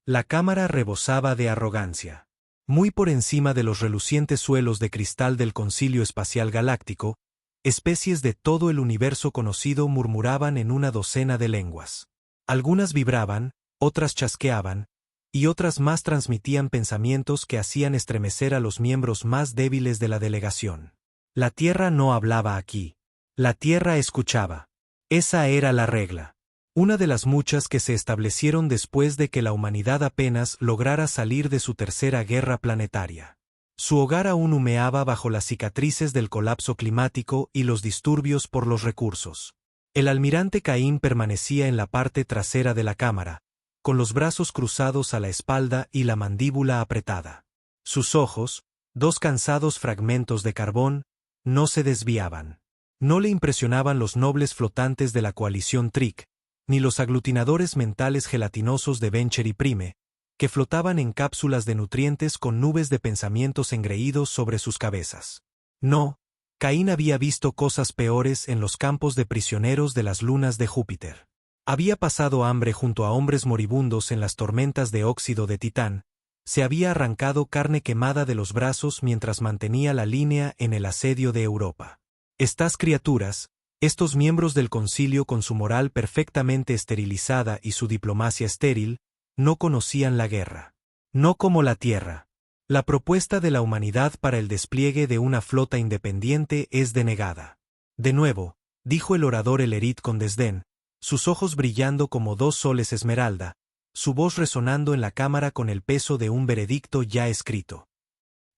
La cámara rebosaba de arrogancia. Muy por encima de los relucientes suelos de cristal del Concilio Espacial Galáctico, especies de todo el universo conocido murmuraban en una docena de lenguas. Algunas vibraban, otras chasqueaban, y otras más transmitían pensamientos que hacían estremecer a los miembros más débiles de la delegación. La Tierra no hablaba aquí. La Tierra escuchaba. Esa era la regla. Una de las muchas que se establecieron después de que la humanidad apenas lograra salir de su tercera guerra planetaria. Su hogar aún humeaba bajo las cicatrices del colapso climático y los disturbios por los recursos. El almirante Caín permanecía en la parte trasera de la cámara, con los brazos cruzados a la espalda y la mandíbula apretada. Sus ojos, dos cansados fragmentos de carbón, no se desviaban. No le impresionaban los nobles flotantes de la coalición Trick, ni los aglutinadores mentales gelatinosos de Venture y Prime, que flotaban en cápsulas de nutrientes con nubes de pensamientos engreídos sobre sus cabezas. No, Caín había visto cosas peores en los campos de prisioneros de las lunas de Júpiter. Había pasado hambre junto a hombres moribundos en las tormentas de óxido de titán, se había arrancado carne quemada de los brazos mientras mantenía la línea en el asedio de Europa. Estas criaturas, estos miembros del concilio con su moral perfectamente esterilizada y su diplomacia estéril, no conocían la guerra. No como la Tierra. La propuesta de la humanidad para el despliegue de una flota independiente es denegada. De nuevo, dijo el orador Elerit con desdén, sus ojos brillando como dos soles esmeralda, su voz resonando en la cámara con el peso de un veredicto ya escrito.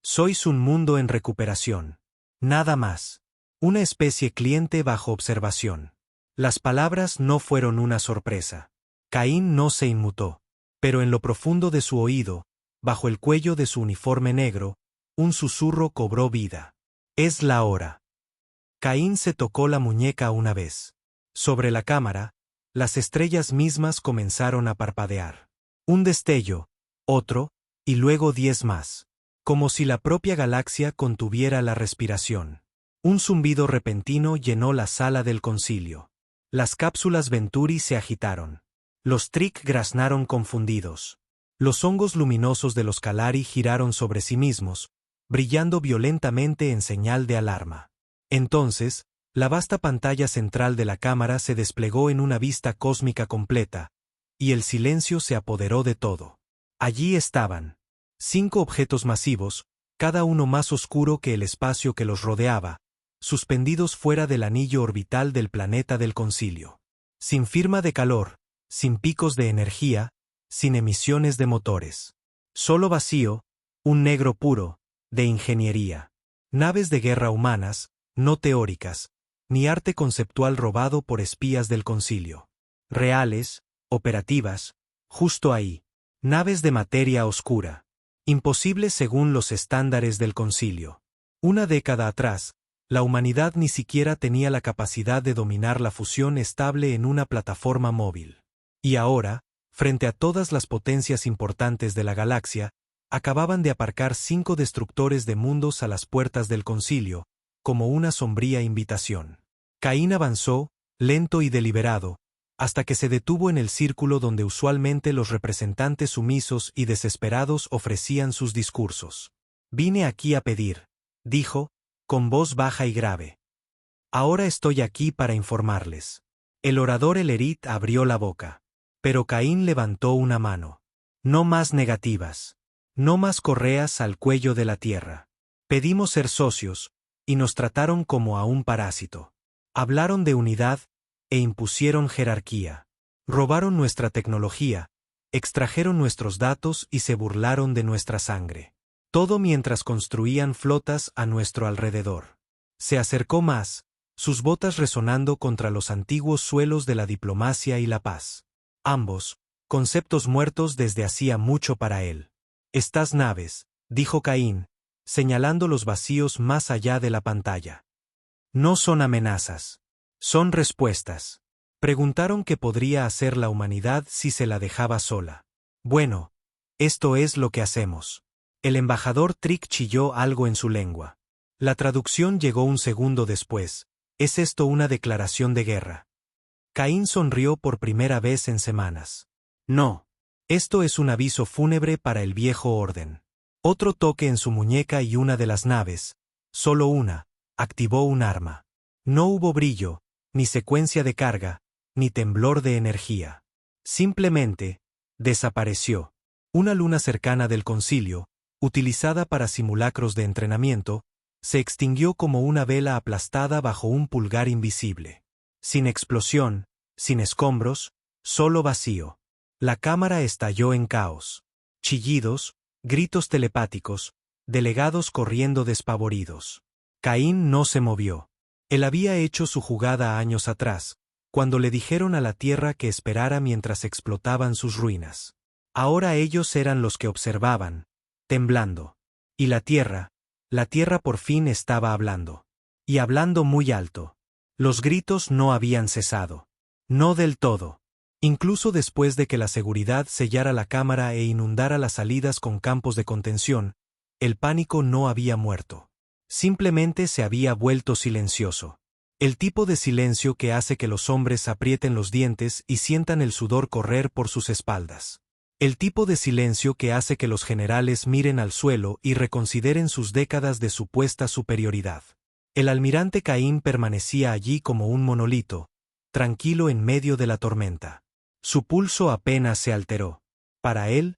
Sois un mundo en recuperación. Nada más. Una especie cliente bajo observación. Las palabras no fueron una sorpresa. Caín no se inmutó. Pero en lo profundo de su oído, bajo el cuello de su uniforme negro, un susurro cobró vida. Es la hora. Caín se tocó la muñeca una vez. Sobre la cámara, las estrellas mismas comenzaron a parpadear. Un destello, otro, y luego 10 más. Como si la propia galaxia contuviera la respiración. Un zumbido repentino llenó la sala del concilio. Las cápsulas Venturi se agitaron. Los Trick graznaron confundidos. Los hongos luminosos de los Calari giraron sobre sí mismos, brillando violentamente en señal de alarma. Entonces, la vasta pantalla central de la cámara se desplegó en una vista cósmica completa, y el silencio se apoderó de todo. Allí estaban. 5 objetos masivos, cada uno más oscuro que el espacio que los rodeaba, suspendidos fuera del anillo orbital del planeta del concilio. Sin firma de calor, sin picos de energía, sin emisiones de motores. Solo vacío, un negro puro, de ingeniería. Naves de guerra humanas, no teóricas, ni arte conceptual robado por espías del concilio. Reales, operativas, justo ahí. Naves de materia oscura. Imposibles según los estándares del concilio. Una década atrás, la humanidad ni siquiera tenía la capacidad de dominar la fusión estable en una plataforma móvil. Y ahora, frente a todas las potencias importantes de la galaxia, acababan de aparcar 5 destructores de mundos a las puertas del concilio, como una sombría invitación. Caín avanzó, lento y deliberado, hasta que se detuvo en el círculo donde usualmente los representantes sumisos y desesperados ofrecían sus discursos. Vine aquí a pedir, dijo, con voz baja y grave. Ahora estoy aquí para informarles. El orador Elerit abrió la boca. Pero Caín levantó una mano. No más negativas. No más correas al cuello de la Tierra. Pedimos ser socios, y nos trataron como a un parásito. Hablaron de unidad, e impusieron jerarquía. Robaron nuestra tecnología, extrajeron nuestros datos y se burlaron de nuestra sangre. Todo mientras construían flotas a nuestro alrededor. Se acercó más, sus botas resonando contra los antiguos suelos de la diplomacia y la paz. Ambos, conceptos muertos desde hacía mucho para él. Estas naves, dijo Caín, señalando los vacíos más allá de la pantalla. No son amenazas. Son respuestas. Preguntaron qué podría hacer la humanidad si se la dejaba sola. Bueno, esto es lo que hacemos. El embajador Trick chilló algo en su lengua. La traducción llegó un segundo después. ¿Es esto una declaración de guerra? Caín sonrió por primera vez en semanas. No. Esto es un aviso fúnebre para el viejo orden. Otro toque en su muñeca y una de las naves, solo una, activó un arma. No hubo brillo, ni secuencia de carga, ni temblor de energía. Simplemente, desapareció. Una luna cercana del concilio, utilizada para simulacros de entrenamiento, se extinguió como una vela aplastada bajo un pulgar invisible. Sin explosión, sin escombros, solo vacío. La cámara estalló en caos. Chillidos, gritos telepáticos, delegados corriendo despavoridos. Caín no se movió. Él había hecho su jugada años atrás, cuando le dijeron a la tierra que esperara mientras explotaban sus ruinas. Ahora ellos eran los que observaban, temblando. Y la tierra por fin estaba hablando. Y hablando muy alto. Los gritos no habían cesado. No del todo. Incluso después de que la seguridad sellara la cámara e inundara las salidas con campos de contención, el pánico no había muerto. Simplemente se había vuelto silencioso. El tipo de silencio que hace que los hombres aprieten los dientes y sientan el sudor correr por sus espaldas. El tipo de silencio que hace que los generales miren al suelo y reconsideren sus décadas de supuesta superioridad. El almirante Caín permanecía allí como un monolito, tranquilo en medio de la tormenta. Su pulso apenas se alteró. Para él,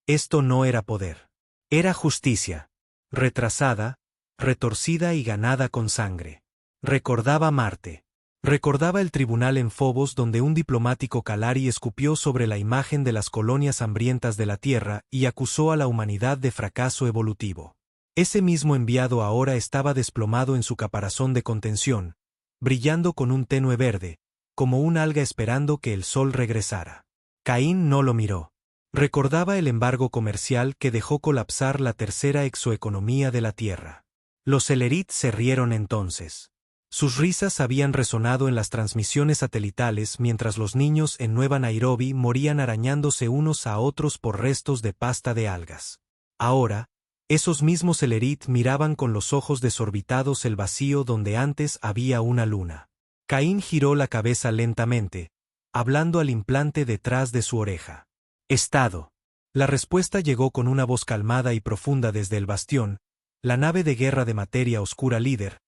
esto no era poder. Era justicia. Retrasada, retorcida y ganada con sangre. Recordaba Marte. Recordaba el tribunal en Phobos donde un diplomático Calari escupió sobre la imagen de las colonias hambrientas de la Tierra y acusó a la humanidad de fracaso evolutivo. Ese mismo enviado ahora estaba desplomado en su caparazón de contención, brillando con un tenue verde, como un alga esperando que el sol regresara. Caín no lo miró. Recordaba el embargo comercial que dejó colapsar la tercera exoeconomía de la Tierra. Los Elerit se rieron entonces. Sus risas habían resonado en las transmisiones satelitales mientras los niños en Nueva Nairobi morían arañándose unos a otros por restos de pasta de algas. Ahora, esos mismos Elerit miraban con los ojos desorbitados el vacío donde antes había una luna. Caín giró la cabeza lentamente, hablando al implante detrás de su oreja. Estado. La respuesta llegó con una voz calmada y profunda desde el bastión, la nave de guerra de materia oscura líder,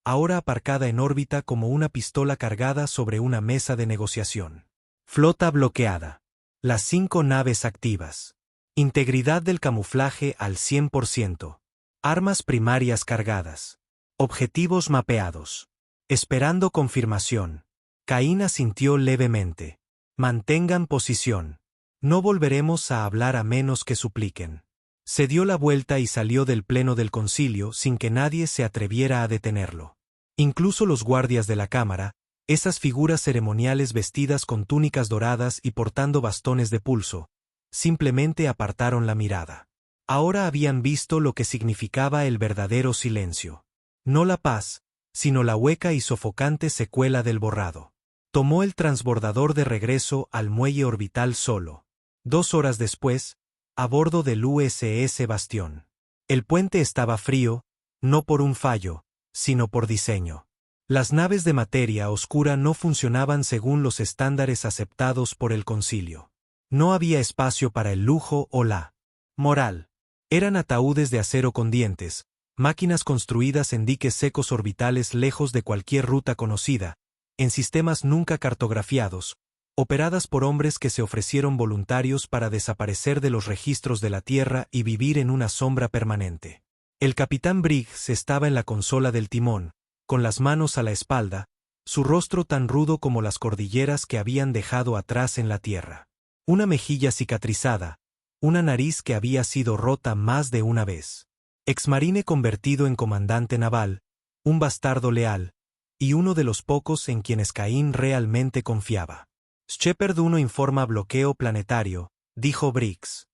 ahora aparcada en órbita como una pistola cargada sobre una mesa de negociación. Flota bloqueada. Las 5 naves activas. Integridad del camuflaje al 100%. Armas primarias cargadas. Objetivos mapeados. Esperando confirmación. Caín asintió levemente. Mantengan posición. No volveremos a hablar a menos que supliquen. Se dio la vuelta y salió del pleno del concilio sin que nadie se atreviera a detenerlo. Incluso los guardias de la cámara, esas figuras ceremoniales vestidas con túnicas doradas y portando bastones de pulso, simplemente apartaron la mirada. Ahora habían visto lo que significaba el verdadero silencio. No la paz, sino la hueca y sofocante secuela del borrado. Tomó el transbordador de regreso al muelle orbital solo. 2 horas después, a bordo del USS Bastión. El puente estaba frío, no por un fallo, sino por diseño. Las naves de materia oscura no funcionaban según los estándares aceptados por el concilio. No había espacio para el lujo o la moral. Eran ataúdes de acero con dientes, máquinas construidas en diques secos orbitales lejos de cualquier ruta conocida, en sistemas nunca cartografiados, operadas por hombres que se ofrecieron voluntarios para desaparecer de los registros de la Tierra y vivir en una sombra permanente. El capitán Briggs estaba en la consola del timón, con las manos a la espalda, su rostro tan rudo como las cordilleras que habían dejado atrás en la Tierra. Una mejilla cicatrizada, una nariz que había sido rota más de una vez. Exmarine convertido en comandante naval, un bastardo leal, y uno de los pocos en quienes Caín realmente confiaba. Shepard 1 informa bloqueo planetario, dijo Briggs.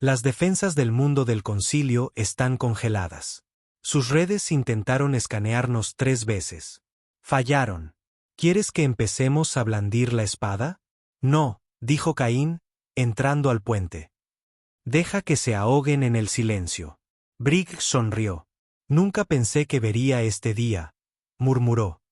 Las defensas del mundo del concilio están congeladas. Sus redes intentaron escanearnos 3 veces. Fallaron. ¿Quieres que empecemos a blandir la espada? No, dijo Caín, entrando al puente. Deja que se ahoguen en el silencio. Briggs sonrió. Nunca pensé que vería este día, murmuró.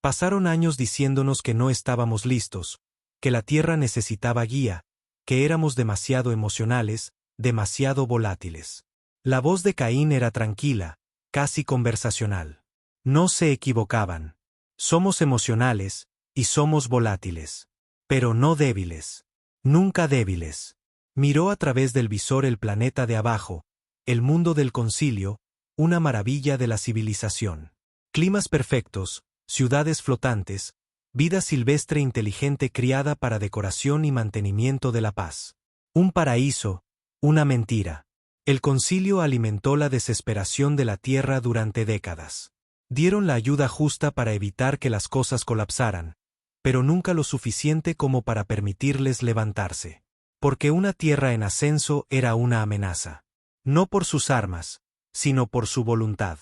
Pasaron años diciéndonos que no estábamos listos, que la Tierra necesitaba guía, que éramos demasiado emocionales, demasiado volátiles. La voz de Caín era tranquila, casi conversacional. No se equivocaban. Somos emocionales, y somos volátiles. Pero no débiles. Nunca débiles. Miró a través del visor el planeta de abajo, el mundo del concilio, una maravilla de la civilización. Climas perfectos, ciudades flotantes, vida silvestre inteligente criada para decoración y mantenimiento de la paz. Un paraíso, una mentira. El concilio alimentó la desesperación de la tierra durante décadas. Dieron la ayuda justa para evitar que las cosas colapsaran, pero nunca lo suficiente como para permitirles levantarse. Porque una tierra en ascenso era una amenaza. No por sus armas, sino por su voluntad.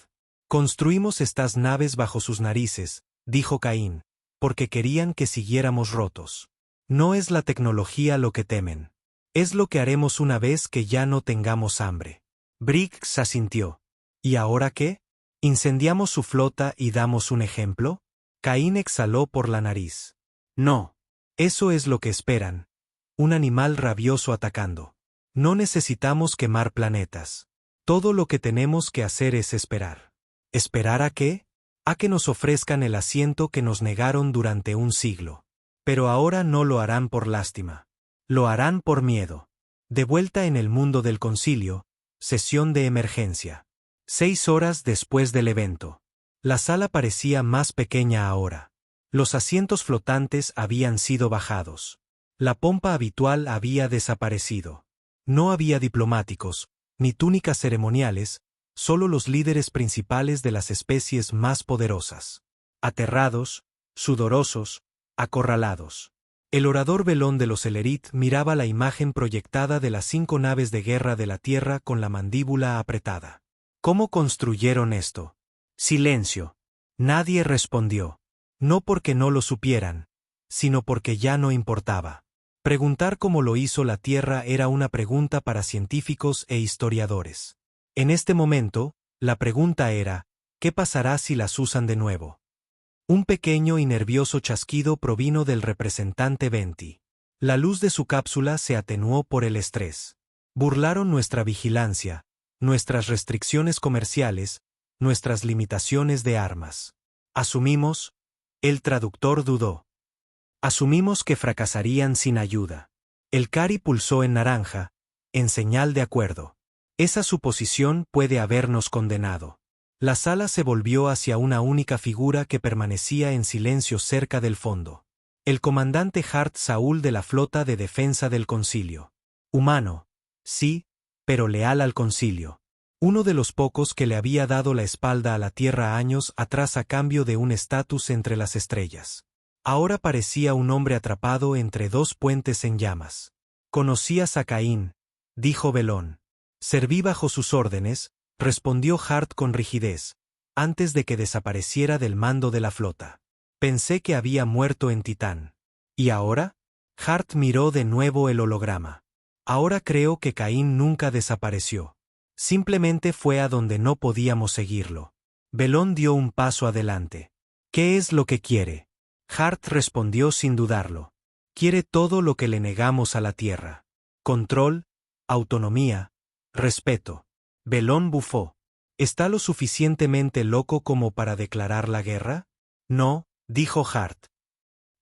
Construimos estas naves bajo sus narices, dijo Caín, porque querían que siguiéramos rotos. No es la tecnología lo que temen. Es lo que haremos una vez que ya no tengamos hambre. Briggs asintió. ¿Y ahora qué? ¿Incendiamos su flota y damos un ejemplo? Caín exhaló por la nariz. No. Eso es lo que esperan. Un animal rabioso atacando. No necesitamos quemar planetas. Todo lo que tenemos que hacer es esperar. ¿Esperar a qué? A que nos ofrezcan el asiento que nos negaron durante un siglo. Pero ahora no lo harán por lástima. Lo harán por miedo. De vuelta en el mundo del concilio, sesión de emergencia. 6 horas después del evento. La sala parecía más pequeña ahora. Los asientos flotantes habían sido bajados. La pompa habitual había desaparecido. No había diplomáticos, ni túnicas ceremoniales, solo los líderes principales de las especies más poderosas. Aterrados, sudorosos, acorralados. El orador Velón de los Elerit miraba la imagen proyectada de las 5 naves de guerra de la Tierra con la mandíbula apretada. ¿Cómo construyeron esto? Silencio. Nadie respondió. No porque no lo supieran, sino porque ya no importaba. Preguntar cómo lo hizo la Tierra era una pregunta para científicos e historiadores. En este momento, la pregunta era, ¿qué pasará si las usan de nuevo? Un pequeño y nervioso chasquido provino del representante Venti. La luz de su cápsula se atenuó por el estrés. Burlaron nuestra vigilancia, nuestras restricciones comerciales, nuestras limitaciones de armas. Asumimos, el traductor dudó. Asumimos que fracasarían sin ayuda. El Cari pulsó en naranja, en señal de acuerdo. Esa suposición puede habernos condenado. La sala se volvió hacia una única figura que permanecía en silencio cerca del fondo. El comandante Hart Saúl de la Flota de Defensa del Concilio. Humano, sí, pero leal al Concilio. Uno de los pocos que le había dado la espalda a la Tierra años atrás a cambio de un estatus entre las estrellas. Ahora parecía un hombre atrapado entre 2 puentes en llamas. «Conocías a Caín», dijo Velón. «Serví bajo sus órdenes», respondió Hart con rigidez, antes de que desapareciera del mando de la flota. «Pensé que había muerto en Titán». «¿Y ahora?» Hart miró de nuevo el holograma. «Ahora creo que Caín nunca desapareció. Simplemente fue a donde no podíamos seguirlo». Velón dio un paso adelante. «¿Qué es lo que quiere?» Hart respondió sin dudarlo. «Quiere todo lo que le negamos a la Tierra. Control, autonomía, respeto». Velón bufó. ¿Está lo suficientemente loco como para declarar la guerra? No, dijo Hart.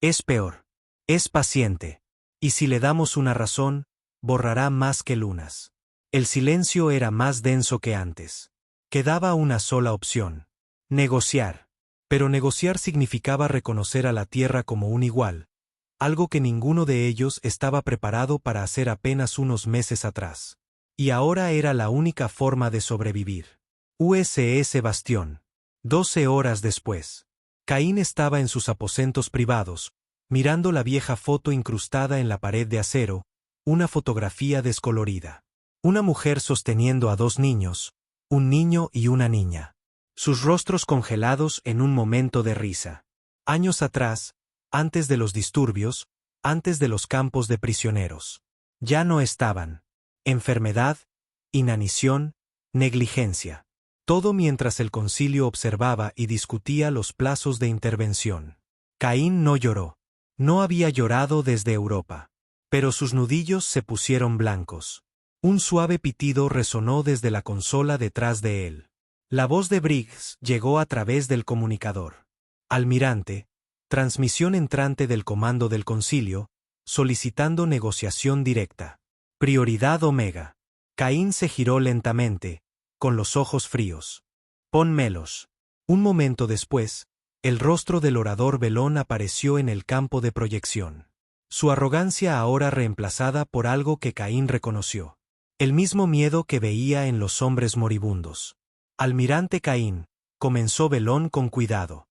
Es peor. Es paciente. Y si le damos una razón, borrará más que lunas. El silencio era más denso que antes. Quedaba una sola opción. Negociar. Pero negociar significaba reconocer a la Tierra como un igual, algo que ninguno de ellos estaba preparado para hacer apenas unos meses atrás. Y ahora era la única forma de sobrevivir. USS Bastión. 12 horas después. Caín estaba en sus aposentos privados, mirando la vieja foto incrustada en la pared de acero, una fotografía descolorida. Una mujer sosteniendo a 2 niños, un niño y una niña. Sus rostros congelados en un momento de risa. Años atrás, antes de los disturbios, antes de los campos de prisioneros. Ya no estaban. Enfermedad, inanición, negligencia. Todo mientras el concilio observaba y discutía los plazos de intervención. Caín no lloró. No había llorado desde Europa. pero sus nudillos se pusieron blancos. Un suave pitido resonó desde la consola detrás de él. La voz de Briggs llegó a través del comunicador. Almirante, transmisión entrante del comando del concilio, solicitando negociación directa. Prioridad Omega. Caín se giró lentamente, con los ojos fríos. Pónmelos. Un momento después, el rostro del orador Velón apareció en el campo de proyección. Su arrogancia ahora reemplazada por algo que Caín reconoció. El mismo miedo que veía en los hombres moribundos. Almirante Caín, comenzó Velón con cuidado.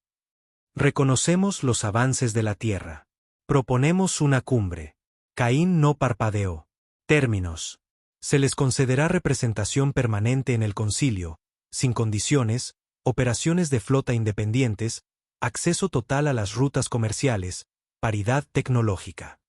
Reconocemos los avances de la Tierra. Proponemos una cumbre. Caín no parpadeó. Términos. Se les concederá representación permanente en el concilio, sin condiciones, operaciones de flota independientes, acceso total a las rutas comerciales, paridad tecnológica.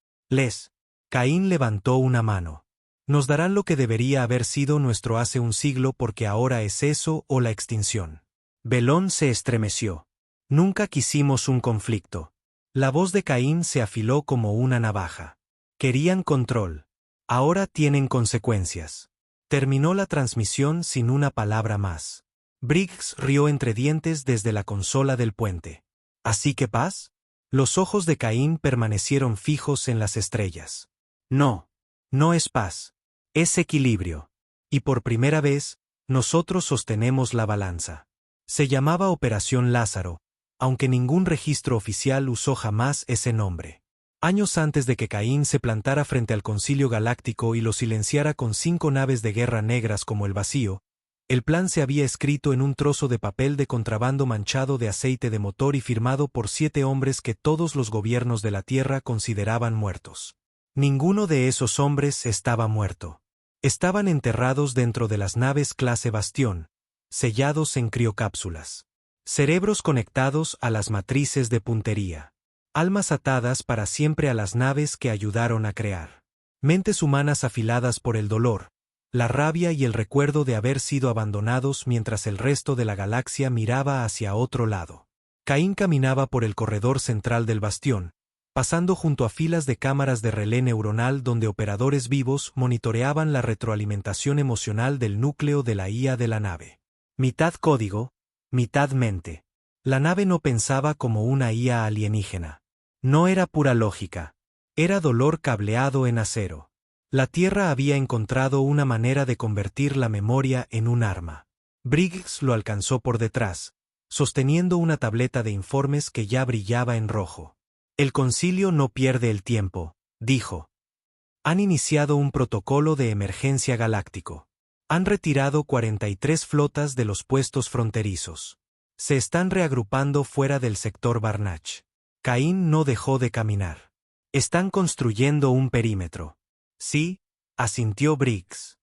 Caín levantó una mano. Nos darán lo que debería haber sido nuestro hace un siglo porque ahora es eso o la extinción. Velón se estremeció. Nunca quisimos un conflicto. La voz de Caín se afiló como una navaja. Querían control. Ahora tienen consecuencias. Terminó la transmisión sin una palabra más. Briggs rió entre dientes desde la consola del puente. ¿Así que paz? Los ojos de Caín permanecieron fijos en las estrellas. No. No es paz. Es equilibrio. Y por primera vez, nosotros sostenemos la balanza. Se llamaba Operación Lázaro, aunque ningún registro oficial usó jamás ese nombre. Años antes de que Caín se plantara frente al Concilio Galáctico y lo silenciara con 5 naves de guerra negras como el vacío, el plan se había escrito en un trozo de papel de contrabando manchado de aceite de motor y firmado por 7 hombres que todos los gobiernos de la Tierra consideraban muertos. Ninguno de esos hombres estaba muerto. Estaban enterrados dentro de las naves clase Bastión, sellados en criocápsulas. Cerebros conectados a las matrices de puntería. Almas atadas para siempre a las naves que ayudaron a crear. Mentes humanas afiladas por el dolor, la rabia y el recuerdo de haber sido abandonados mientras el resto de la galaxia miraba hacia otro lado. Caín caminaba por el corredor central del bastión, pasando junto a filas de cámaras de relé neuronal donde operadores vivos monitoreaban la retroalimentación emocional del núcleo de la IA de la nave. Mitad código, mitad mente. La nave no pensaba como una IA alienígena. No era pura lógica. Era dolor cableado en acero. La Tierra había encontrado una manera de convertir la memoria en un arma. Briggs lo alcanzó por detrás, sosteniendo una tableta de informes que ya brillaba en rojo. El concilio no pierde el tiempo, dijo. Han iniciado un protocolo de emergencia galáctico. Han retirado 43 flotas de los puestos fronterizos. Se están reagrupando fuera del sector Barnach. Caín no dejó de caminar. Están construyendo un perímetro. Sí, asintió Briggs.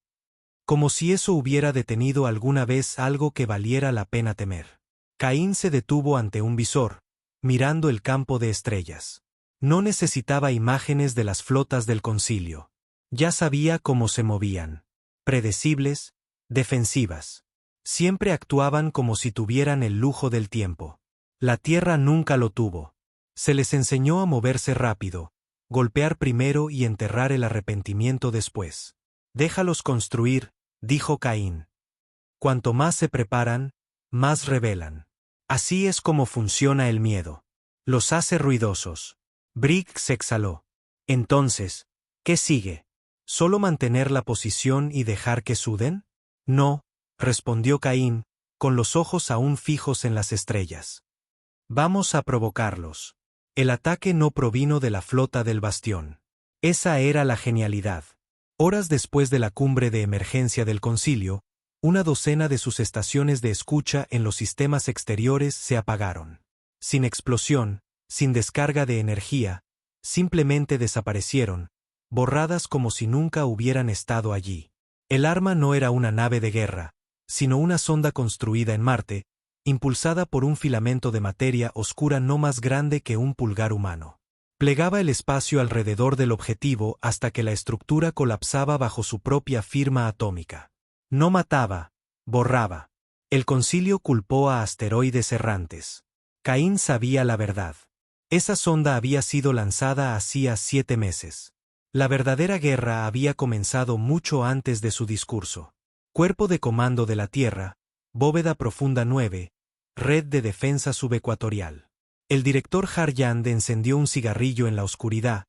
Como si eso hubiera detenido alguna vez algo que valiera la pena temer. Caín se detuvo ante un visor, mirando el campo de estrellas. No necesitaba imágenes de las flotas del concilio. Ya sabía cómo se movían. Predecibles, defensivas. Siempre actuaban como si tuvieran el lujo del tiempo. La Tierra nunca lo tuvo. Se les enseñó a moverse rápido, golpear primero y enterrar el arrepentimiento después. Déjalos construir, dijo Caín. Cuanto más se preparan, más revelan. Así es como funciona el miedo. Los hace ruidosos. Briggs exhaló. Entonces, ¿qué sigue? ¿Solo mantener la posición y dejar que suden? No, respondió Caín, con los ojos aún fijos en las estrellas. Vamos a provocarlos. El ataque no provino de la flota del bastión. Esa era la genialidad. Horas después de la cumbre de emergencia del concilio, una docena de sus estaciones de escucha en los sistemas exteriores se apagaron. Sin explosión, sin descarga de energía, simplemente desaparecieron, borradas como si nunca hubieran estado allí. El arma no era una nave de guerra, sino una sonda construida en Marte, impulsada por un filamento de materia oscura no más grande que un pulgar humano. Plegaba el espacio alrededor del objetivo hasta que la estructura colapsaba bajo su propia firma atómica. No mataba, borraba. El concilio culpó a asteroides errantes. Caín sabía la verdad. Esa sonda había sido lanzada hacía 7 meses. La verdadera guerra había comenzado mucho antes de su discurso. Cuerpo de Comando de la Tierra, Bóveda Profunda 9, Red de Defensa Subecuatorial. El director Harjand encendió un cigarrillo en la oscuridad,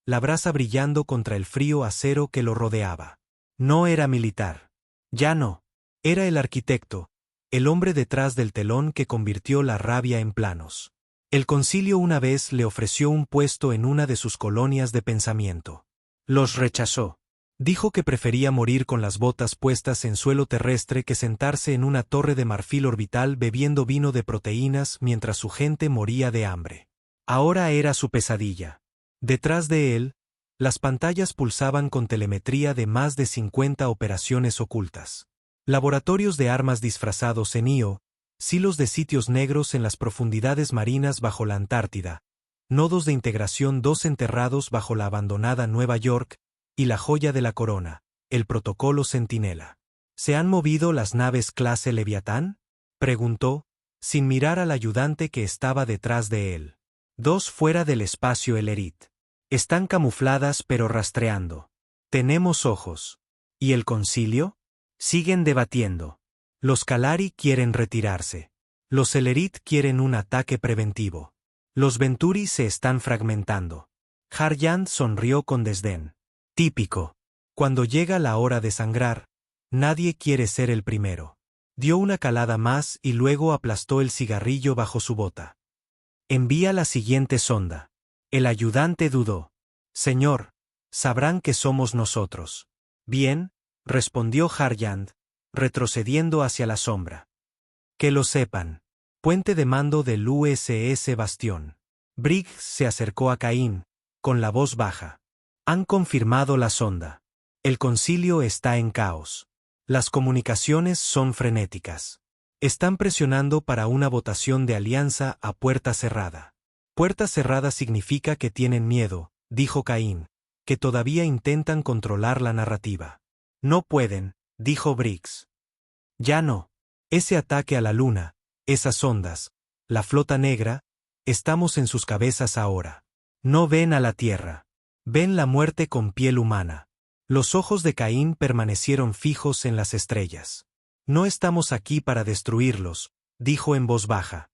la brasa brillando contra el frío acero que lo rodeaba. No era militar. Ya no. Era el arquitecto, el hombre detrás del telón que convirtió la rabia en planos. El concilio una vez le ofreció un puesto en una de sus colonias de pensamiento. Los rechazó. Dijo que prefería morir con las botas puestas en suelo terrestre que sentarse en una torre de marfil orbital bebiendo vino de proteínas mientras su gente moría de hambre. Ahora era su pesadilla. Detrás de él, las pantallas pulsaban con telemetría de más de 50 operaciones ocultas. Laboratorios de armas disfrazados en Io, silos de sitios negros en las profundidades marinas bajo la Antártida, nodos de integración 2 enterrados bajo la abandonada Nueva York, y la joya de la corona, el protocolo Centinela. ¿Se han movido las naves clase Leviatán?, preguntó, sin mirar al ayudante que estaba detrás de él. 2 fuera del espacio El Erit. Están camufladas pero rastreando. Tenemos ojos. ¿Y el concilio? Siguen debatiendo. Los Kalari quieren retirarse. Los Elerit quieren un ataque preventivo. Los Venturi se están fragmentando. Harjand sonrió con desdén. Típico. Cuando llega la hora de sangrar, nadie quiere ser el primero. Dio una calada más y luego aplastó el cigarrillo bajo su bota. Envía la siguiente sonda. El ayudante dudó. Señor, sabrán que somos nosotros. Bien, respondió Harjand, retrocediendo hacia la sombra. Que lo sepan. Puente de mando del USS Bastión. Briggs se acercó a Caín, con la voz baja. Han confirmado la sonda. El concilio está en caos. Las comunicaciones son frenéticas. Están presionando para una votación de alianza a puerta cerrada. Puerta cerrada significa que tienen miedo, dijo Caín, que todavía intentan controlar la narrativa. No pueden, dijo Briggs. Ya no. Ese ataque a la luna, esas ondas, la flota negra, estamos en sus cabezas ahora. No ven a la Tierra. Ven la muerte con piel humana. Los ojos de Caín permanecieron fijos en las estrellas. No estamos aquí para destruirlos, dijo en voz baja.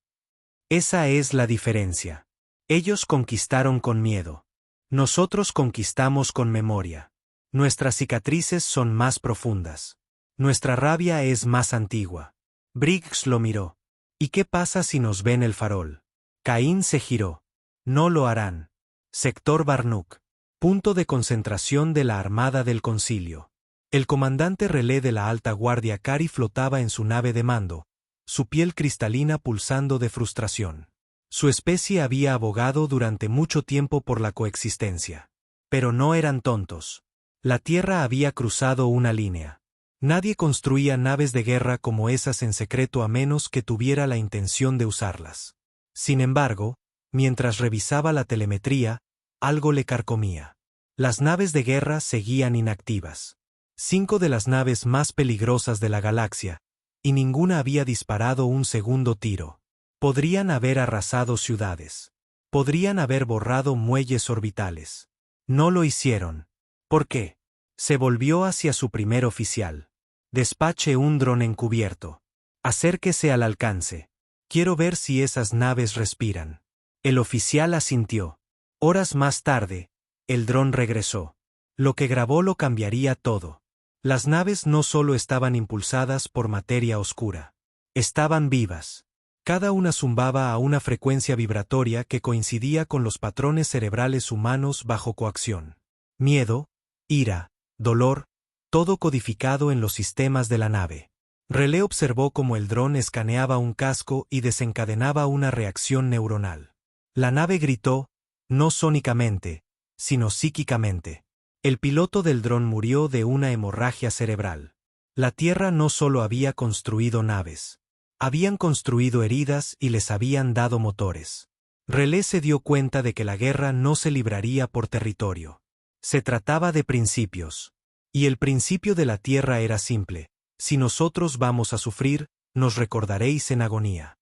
Esa es la diferencia. Ellos conquistaron con miedo. Nosotros conquistamos con memoria. Nuestras cicatrices son más profundas. Nuestra rabia es más antigua. Briggs lo miró. ¿Y qué pasa si nos ven el farol? Caín se giró. No lo harán. Sector Barnuk. Punto de concentración de la Armada del Concilio. El comandante relé de la alta guardia Cari flotaba en su nave de mando, su piel cristalina pulsando de frustración. Su especie había abogado durante mucho tiempo por la coexistencia. Pero no eran tontos. La Tierra había cruzado una línea. Nadie construía naves de guerra como esas en secreto a menos que tuviera la intención de usarlas. Sin embargo, mientras revisaba la telemetría, algo le carcomía. Las naves de guerra seguían inactivas. 5 de las naves más peligrosas de la galaxia, y ninguna había disparado un segundo tiro. Podrían haber arrasado ciudades. Podrían haber borrado muelles orbitales. No lo hicieron. ¿Por qué? Se volvió hacia su primer oficial. Despache un dron encubierto. Acérquese al alcance. Quiero ver si esas naves respiran. El oficial asintió. Horas más tarde, el dron regresó. Lo que grabó lo cambiaría todo. Las naves no solo estaban impulsadas por materia oscura. Estaban vivas. Cada una zumbaba a una frecuencia vibratoria que coincidía con los patrones cerebrales humanos bajo coacción. Miedo, ira, dolor, todo codificado en los sistemas de la nave. Relé observó cómo el dron escaneaba un casco y desencadenaba una reacción neuronal. La nave gritó, no sónicamente, sino psíquicamente. El piloto del dron murió de una hemorragia cerebral. La Tierra no solo había construido naves. Habían construido heridas y les habían dado motores. Relé se dio cuenta de que la guerra no se libraría por territorio. Se trataba de principios. Y el principio de la Tierra era simple. Si nosotros vamos a sufrir, nos recordaréis en agonía.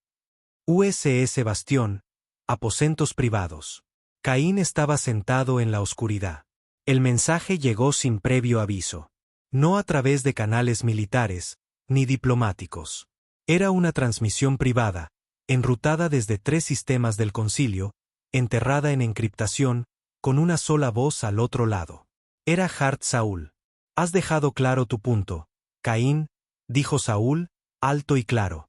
USS Bastión, aposentos privados. Caín estaba sentado en la oscuridad. El mensaje llegó sin previo aviso. No a través de canales militares, ni diplomáticos. Era una transmisión privada, enrutada desde 3 sistemas del concilio, enterrada en encriptación, con una sola voz al otro lado. Era Hart Saúl. Has dejado claro tu punto, Caín, dijo Saúl, alto y claro.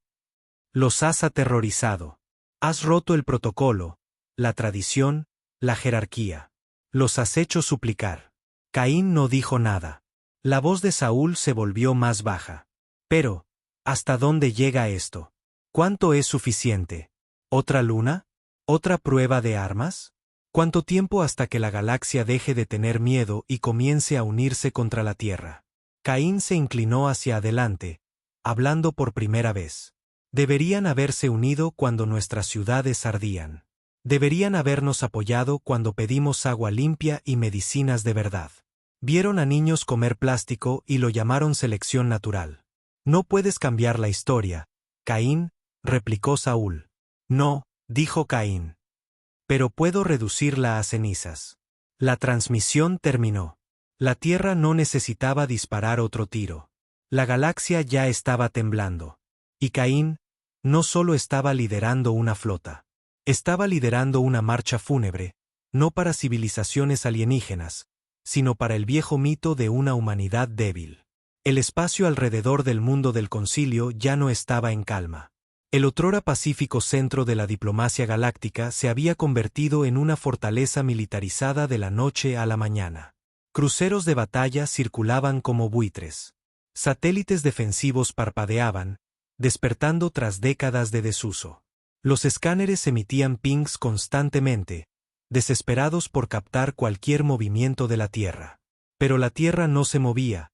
Los has aterrorizado. Has roto el protocolo, la tradición, la jerarquía. Los has hecho suplicar. Caín no dijo nada. La voz de Saúl se volvió más baja. Pero, ¿hasta dónde llega esto? ¿Cuánto es suficiente? ¿Otra luna? ¿Otra prueba de armas? ¿Cuánto tiempo hasta que la galaxia deje de tener miedo y comience a unirse contra la Tierra? Caín se inclinó hacia adelante, hablando por primera vez. Deberían haberse unido cuando nuestras ciudades ardían. Deberían habernos apoyado cuando pedimos agua limpia y medicinas de verdad. Vieron a niños comer plástico y lo llamaron selección natural. No puedes cambiar la historia, Caín, replicó Saúl. No, dijo Caín. Pero puedo reducirla a cenizas. La transmisión terminó. La Tierra no necesitaba disparar otro tiro. La galaxia ya estaba temblando. Y Caín no solo estaba liderando una flota. Estaba liderando una marcha fúnebre, no para civilizaciones alienígenas, sino para el viejo mito de una humanidad débil. El espacio alrededor del mundo del concilio ya no estaba en calma. El otrora pacífico centro de la diplomacia galáctica se había convertido en una fortaleza militarizada de la noche a la mañana. Cruceros de batalla circulaban como buitres. Satélites defensivos parpadeaban, despertando tras décadas de desuso. Los escáneres emitían pings constantemente, desesperados por captar cualquier movimiento de la Tierra. Pero la Tierra no se movía,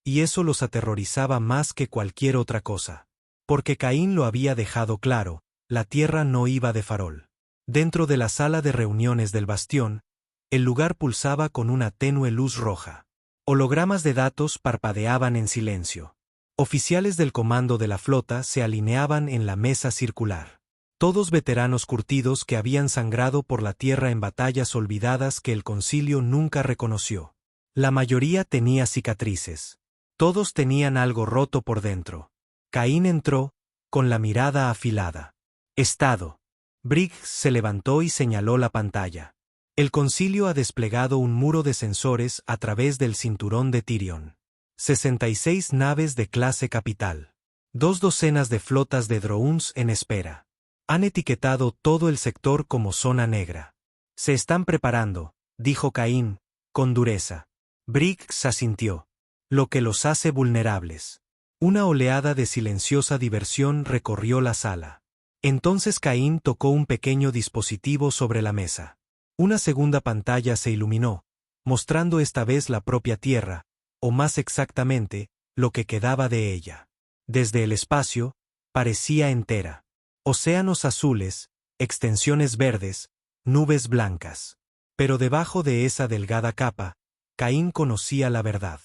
y eso los aterrorizaba más que cualquier otra cosa. Porque Caín lo había dejado claro, la Tierra no iba de farol. Dentro de la sala de reuniones del bastión, el lugar pulsaba con una tenue luz roja. Hologramas de datos parpadeaban en silencio. Oficiales del comando de la flota se alineaban en la mesa circular. Todos veteranos curtidos que habían sangrado por la Tierra en batallas olvidadas que el concilio nunca reconoció. La mayoría tenía cicatrices. Todos tenían algo roto por dentro. Caín entró, con la mirada afilada. Estado. Briggs se levantó y señaló la pantalla. El concilio ha desplegado un muro de sensores a través del cinturón de Tyrion. 66 naves de clase capital. 2 docenas de flotas de drones en espera. Han etiquetado todo el sector como zona negra. Se están preparando, dijo Caín, con dureza. Briggs asintió. Lo que los hace vulnerables. Una oleada de silenciosa diversión recorrió la sala. Entonces Caín tocó un pequeño dispositivo sobre la mesa. Una segunda pantalla se iluminó, mostrando esta vez la propia Tierra, o más exactamente, lo que quedaba de ella. Desde el espacio, parecía entera. Océanos azules, extensiones verdes, nubes blancas. Pero debajo de esa delgada capa, Caín conocía la verdad.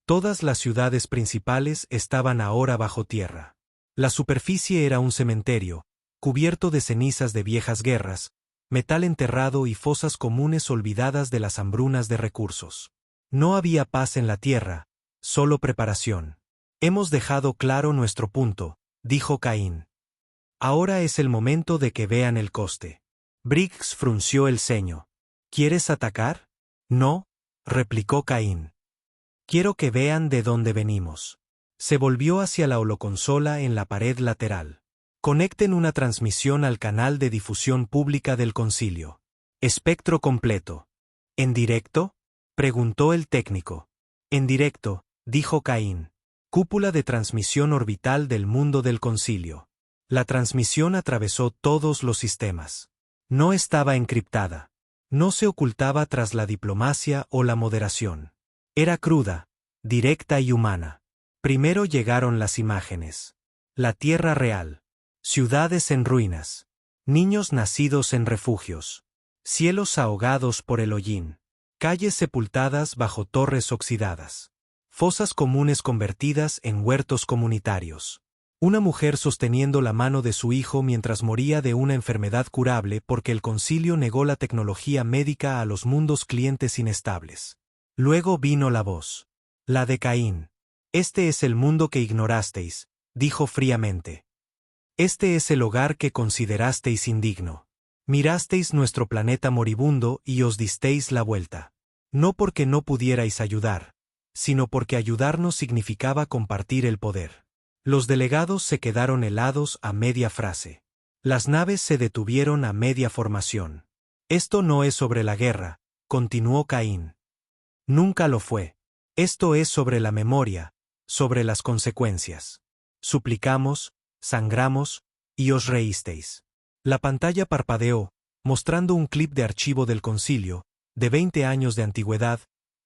Todas las ciudades principales estaban ahora bajo tierra. La superficie era un cementerio, cubierto de cenizas de viejas guerras, metal enterrado y fosas comunes olvidadas de las hambrunas de recursos. No había paz en la tierra, solo preparación. Hemos dejado claro nuestro punto, dijo Caín. Ahora es el momento de que vean el coste. Briggs frunció el ceño. ¿Quieres atacar? No, replicó Caín. Quiero que vean de dónde venimos. Se volvió hacia la holoconsola en la pared lateral. Conecten una transmisión al canal de difusión pública del concilio. Espectro completo. ¿En directo?, preguntó el técnico. En directo, dijo Caín. Cúpula de transmisión orbital del mundo del concilio. La transmisión atravesó todos los sistemas. No estaba encriptada. No se ocultaba tras la diplomacia o la moderación. Era cruda, directa y humana. Primero llegaron las imágenes. La tierra real. Ciudades en ruinas. Niños nacidos en refugios. Cielos ahogados por el hollín. Calles sepultadas bajo torres oxidadas. Fosas comunes convertidas en huertos comunitarios. Una mujer sosteniendo la mano de su hijo mientras moría de una enfermedad curable porque el concilio negó la tecnología médica a los mundos clientes inestables. Luego vino la voz. La de Caín. Este es el mundo que ignorasteis, dijo fríamente. Este es el hogar que considerasteis indigno. Mirasteis nuestro planeta moribundo y os disteis la vuelta. No porque no pudierais ayudar, sino porque ayudarnos significaba compartir el poder. Los delegados se quedaron helados a media frase. Las naves se detuvieron a media formación. Esto no es sobre la guerra, continuó Caín. Nunca lo fue. Esto es sobre la memoria, sobre las consecuencias. Suplicamos, sangramos, y os reísteis. La pantalla parpadeó, mostrando un clip de archivo del concilio, de 20 años de antigüedad,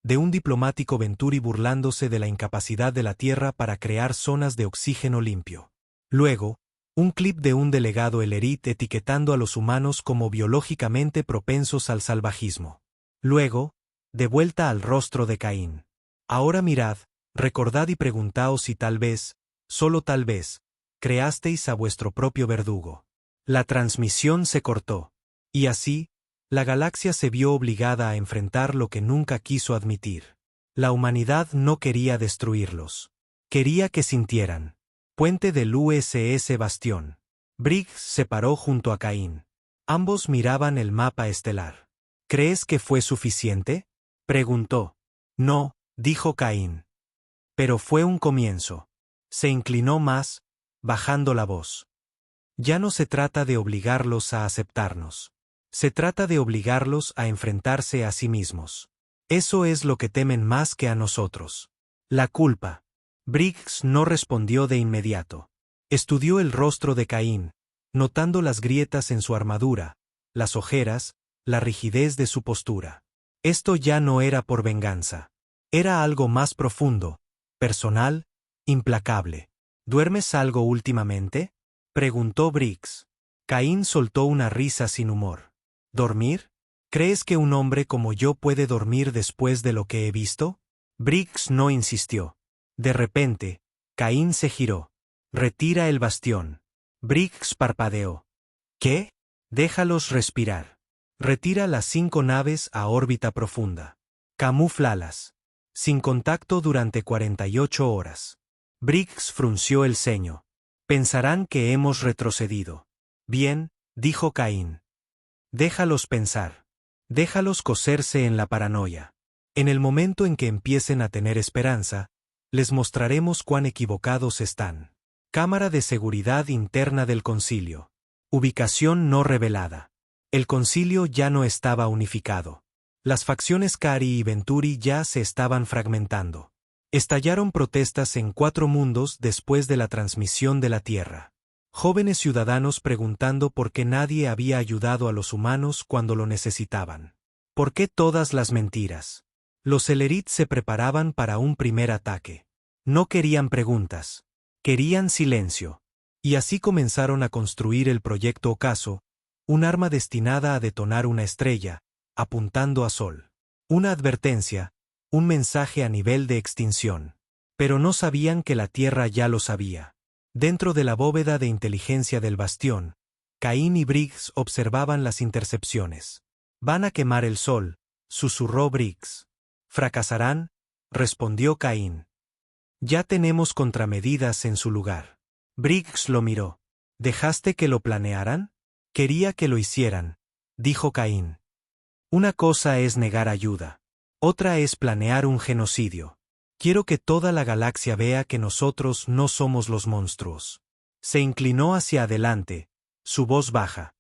de un diplomático Venturi burlándose de la incapacidad de la Tierra para crear zonas de oxígeno limpio. Luego, un clip de un delegado Ellerit etiquetando a los humanos como biológicamente propensos al salvajismo. Luego, de vuelta al rostro de Caín. Ahora mirad, recordad y preguntaos si tal vez, solo tal vez, creasteis a vuestro propio verdugo. La transmisión se cortó. Y así, la galaxia se vio obligada a enfrentar lo que nunca quiso admitir. La humanidad no quería destruirlos. Quería que sintieran. Puente del USS Bastión. Briggs se paró junto a Caín. Ambos miraban el mapa estelar. ¿Crees que fue suficiente?, preguntó. No, dijo Caín. Pero fue un comienzo. Se inclinó más, bajando la voz. Ya no se trata de obligarlos a aceptarnos. Se trata de obligarlos a enfrentarse a sí mismos. Eso es lo que temen más que a nosotros. La culpa. Briggs no respondió de inmediato. Estudió el rostro de Caín, notando las grietas en su armadura, las ojeras, la rigidez de su postura. Esto ya no era por venganza. Era algo más profundo, personal, implacable. ¿Duermes algo últimamente?, preguntó Briggs. Caín soltó una risa sin humor. ¿Dormir? ¿Crees que un hombre como yo puede dormir después de lo que he visto? Briggs no insistió. De repente, Caín se giró. Retira el bastión. Briggs parpadeó. ¿Qué? Déjalos respirar. Retira las 5 naves a órbita profunda. Camúflalas. Sin contacto durante 48 horas. Briggs frunció el ceño. Pensarán que hemos retrocedido. Bien, dijo Caín. Déjalos pensar. Déjalos coserse en la paranoia. En el momento en que empiecen a tener esperanza, les mostraremos cuán equivocados están. Cámara de Seguridad Interna del Concilio. Ubicación no revelada. El concilio ya no estaba unificado. Las facciones Cari y Venturi ya se estaban fragmentando. Estallaron protestas en 4 mundos después de la transmisión de la Tierra. Jóvenes ciudadanos preguntando por qué nadie había ayudado a los humanos cuando lo necesitaban. ¿Por qué todas las mentiras? Los Ellerit se preparaban para un primer ataque. No querían preguntas. Querían silencio. Y así comenzaron a construir el proyecto Ocaso, un arma destinada a detonar una estrella, apuntando a Sol. Una advertencia, un mensaje a nivel de extinción. Pero no sabían que la Tierra ya lo sabía. Dentro de la bóveda de inteligencia del bastión, Caín y Briggs observaban las intercepciones. «Van a quemar el Sol», susurró Briggs. «Fracasarán», respondió Caín. «Ya tenemos contramedidas en su lugar». Briggs lo miró. «¿Dejaste que lo planearan?» «Quería que lo hicieran», dijo Caín. «Una cosa es negar ayuda. Otra es planear un genocidio. Quiero que toda la galaxia vea que nosotros no somos los monstruos». Se inclinó hacia adelante, su voz baja.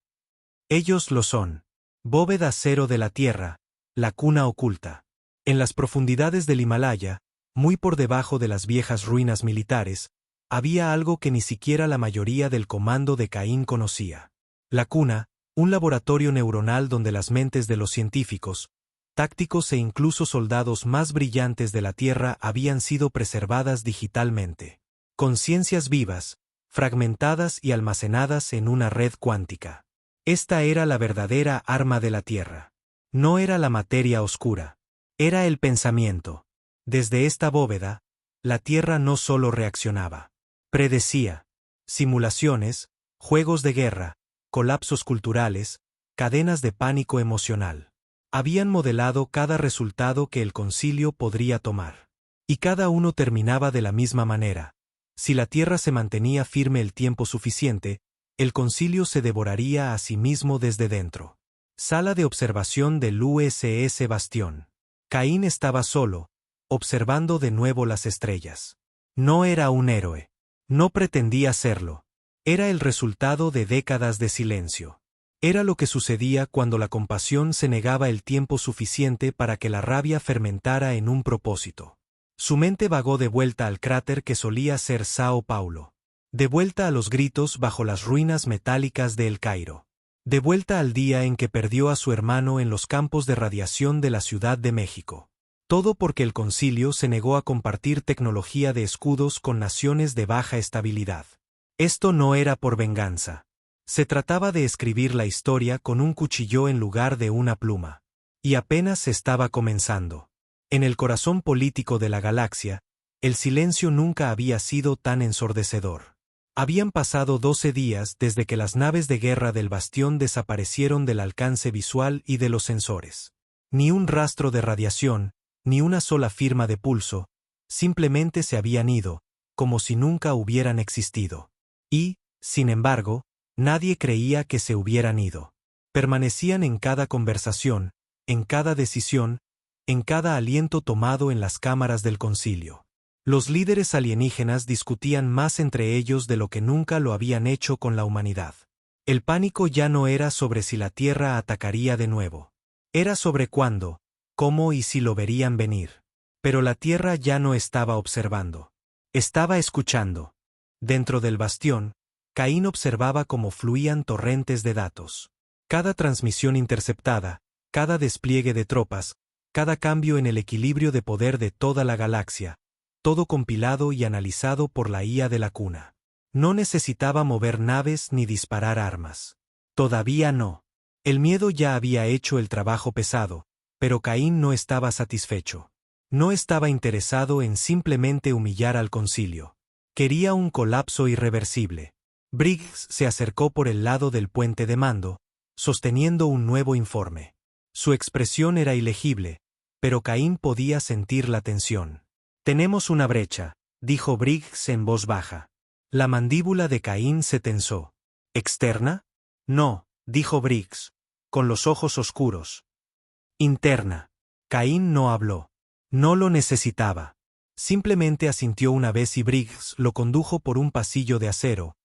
«Ellos lo son. Bóveda cero de la Tierra, la cuna oculta. En las profundidades del Himalaya, muy por debajo de las viejas ruinas militares, había algo que ni siquiera la mayoría del comando de Caín conocía. La cuna, un laboratorio neuronal donde las mentes de los científicos, tácticos e incluso soldados más brillantes de la Tierra habían sido preservadas digitalmente. Conciencias vivas, fragmentadas y almacenadas en una red cuántica. Esta era la verdadera arma de la Tierra. No era la materia oscura. Era el pensamiento. Desde esta bóveda, la Tierra no solo reaccionaba. Predecía. Simulaciones, juegos de guerra, colapsos culturales, cadenas de pánico emocional. Habían modelado cada resultado que el concilio podría tomar. Y cada uno terminaba de la misma manera. Si la Tierra se mantenía firme el tiempo suficiente, el concilio se devoraría a sí mismo desde dentro. Sala de observación del USS Bastión. Caín estaba solo, observando de nuevo las estrellas. No era un héroe. No pretendía serlo. Era el resultado de décadas de silencio. Era lo que sucedía cuando la compasión se negaba el tiempo suficiente para que la rabia fermentara en un propósito. Su mente vagó de vuelta al cráter que solía ser Sao Paulo. De vuelta a los gritos bajo las ruinas metálicas de El Cairo. De vuelta al día en que perdió a su hermano en los campos de radiación de la Ciudad de México. Todo porque el concilio se negó a compartir tecnología de escudos con naciones de baja estabilidad. Esto no era por venganza. Se trataba de escribir la historia con un cuchillo en lugar de una pluma. Y apenas se estaba comenzando. En el corazón político de la galaxia, el silencio nunca había sido tan ensordecedor. Habían pasado 12 días desde que las naves de guerra del Bastión desaparecieron del alcance visual y de los sensores. Ni un rastro de radiación, ni una sola firma de pulso, simplemente se habían ido, como si nunca hubieran existido. Y, sin embargo, nadie creía que se hubieran ido. Permanecían en cada conversación, en cada decisión, en cada aliento tomado en las cámaras del concilio. Los líderes alienígenas discutían más entre ellos de lo que nunca lo habían hecho con la humanidad. El pánico ya no era sobre si la Tierra atacaría de nuevo. Era sobre cuándo, cómo y si lo verían venir. Pero la Tierra ya no estaba observando. Estaba escuchando. Dentro del bastión, Caín observaba cómo fluían torrentes de datos. Cada transmisión interceptada, cada despliegue de tropas, cada cambio en el equilibrio de poder de toda la galaxia, todo compilado y analizado por la IA de la cuna. No necesitaba mover naves ni disparar armas. Todavía no. El miedo ya había hecho el trabajo pesado, pero Caín no estaba satisfecho. No estaba interesado en simplemente humillar al concilio. Quería un colapso irreversible. Briggs se acercó por el lado del puente de mando, sosteniendo un nuevo informe. Su expresión era ilegible, pero Caín podía sentir la tensión. «Tenemos una brecha», dijo Briggs en voz baja. La mandíbula de Caín se tensó. «¿Externa?» «No», dijo Briggs, con los ojos oscuros. «Interna». Caín no habló. No lo necesitaba. Simplemente asintió una vez y Briggs lo condujo por un pasillo de acero,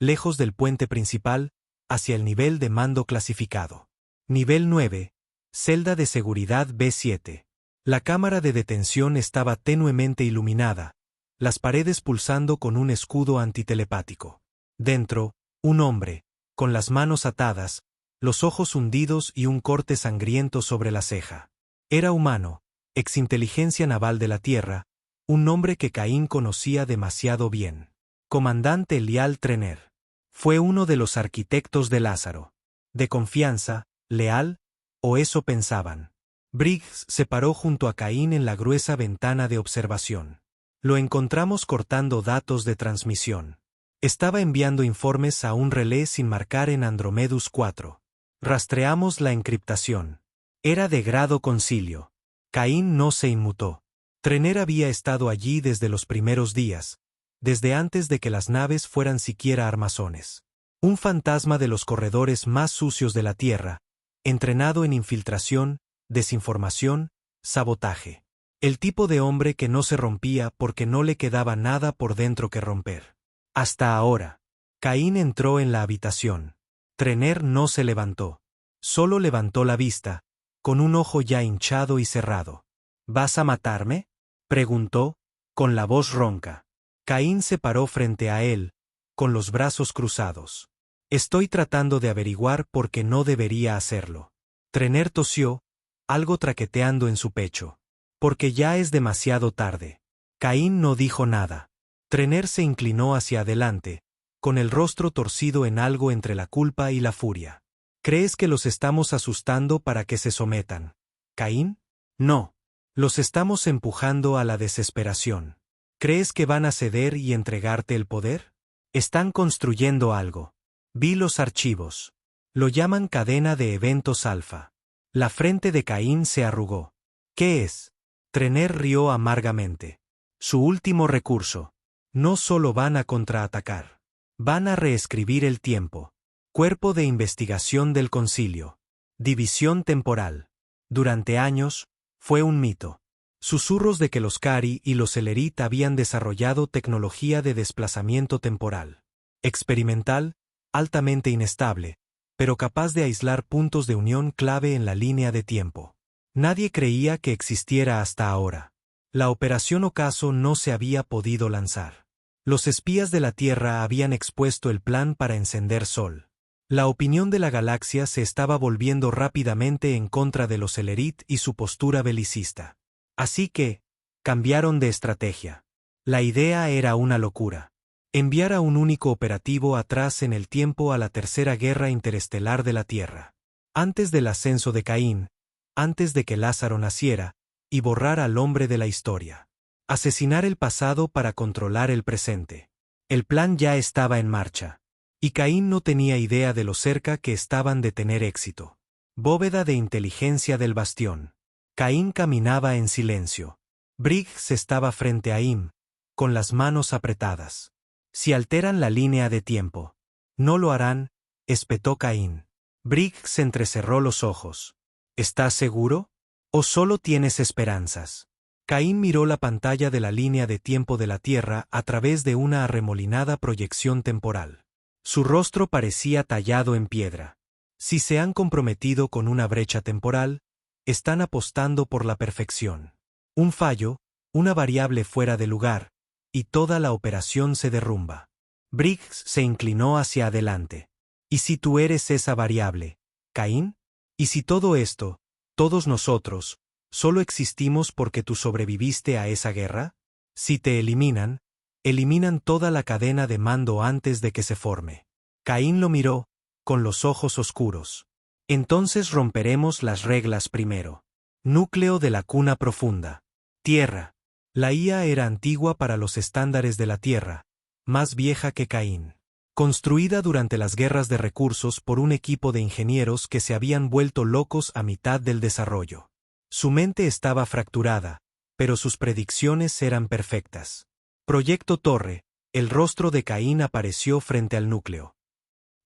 lejos del puente principal, hacia el nivel de mando clasificado. Nivel 9, celda de seguridad B7. La cámara de detención estaba tenuemente iluminada, las paredes pulsando con un escudo antitelepático. Dentro, un hombre, con las manos atadas, los ojos hundidos y un corte sangriento sobre la ceja. Era humano, exinteligencia naval de la Tierra, un nombre que Caín conocía demasiado bien. Comandante Lial Trener. Fue uno de los arquitectos de Lázaro. De confianza, leal, o eso pensaban. Briggs se paró junto a Caín en la gruesa ventana de observación. Lo encontramos cortando datos de transmisión. Estaba enviando informes a un relé sin marcar en Andromedus 4. Rastreamos la encriptación. Era de grado concilio. Caín no se inmutó. Trener había estado allí desde los primeros días, desde antes de que las naves fueran siquiera armazones. Un fantasma de los corredores más sucios de la Tierra, entrenado en infiltración, desinformación, sabotaje. El tipo de hombre que no se rompía porque no le quedaba nada por dentro que romper. Hasta ahora. Caín entró en la habitación. Trener no se levantó. Solo levantó la vista, con un ojo ya hinchado y cerrado. ¿Vas a matarme?, preguntó, con la voz ronca. Caín se paró frente a él, con los brazos cruzados. Estoy tratando de averiguar por qué no debería hacerlo. Trener tosió, algo traqueteando en su pecho. Porque ya es demasiado tarde. Caín no dijo nada. Trener se inclinó hacia adelante, con el rostro torcido en algo entre la culpa y la furia. ¿Crees que los estamos asustando para que se sometan, Caín? No. Los estamos empujando a la desesperación. ¿Crees que van a ceder y entregarte el poder? Están construyendo algo. Vi los archivos. Lo llaman cadena de eventos alfa. La frente de Caín se arrugó. ¿Qué es? Trener rió amargamente. Su último recurso. No solo van a contraatacar. Van a reescribir el tiempo. Cuerpo de Investigación del Concilio. División temporal. Durante años, fue un mito. Susurros de que los Cari y los Elerit habían desarrollado tecnología de desplazamiento temporal. Experimental, altamente inestable, pero capaz de aislar puntos de unión clave en la línea de tiempo. Nadie creía que existiera hasta ahora. La Operación Ocaso no se había podido lanzar. Los espías de la Tierra habían expuesto el plan para encender Sol. La opinión de la galaxia se estaba volviendo rápidamente en contra de los Elerit y su postura belicista. Así que, cambiaron de estrategia. La idea era una locura. Enviar a un único operativo atrás en el tiempo a la Tercera Guerra Interestelar de la Tierra. Antes del ascenso de Caín, antes de que Lázaro naciera, y borrar al hombre de la historia. Asesinar el pasado para controlar el presente. El plan ya estaba en marcha. Y Caín no tenía idea de lo cerca que estaban de tener éxito. Bóveda de inteligencia del bastión. Caín caminaba en silencio. Briggs estaba frente a Im, con las manos apretadas. Si alteran la línea de tiempo. No lo harán, espetó Caín. Briggs entrecerró los ojos. ¿Estás seguro? ¿O solo tienes esperanzas? Caín miró la pantalla de la línea de tiempo de la Tierra a través de una arremolinada proyección temporal. Su rostro parecía tallado en piedra. Si se han comprometido con una brecha temporal, están apostando por la perfección. Un fallo, una variable fuera de lugar, y toda la operación se derrumba. Briggs se inclinó hacia adelante. ¿Y si tú eres esa variable, Caín? ¿Y si todo esto, todos nosotros, solo existimos porque tú sobreviviste a esa guerra? Si te eliminan, eliminan toda la cadena de mando antes de que se forme. Caín lo miró, con los ojos oscuros. Entonces romperemos las reglas primero. Núcleo de la cuna profunda. Tierra. La IA era antigua para los estándares de la Tierra, más vieja que Caín. Construida durante las guerras de recursos por un equipo de ingenieros que se habían vuelto locos a mitad del desarrollo. Su mente estaba fracturada, pero sus predicciones eran perfectas. Proyecto Torre, el rostro de Caín apareció frente al núcleo.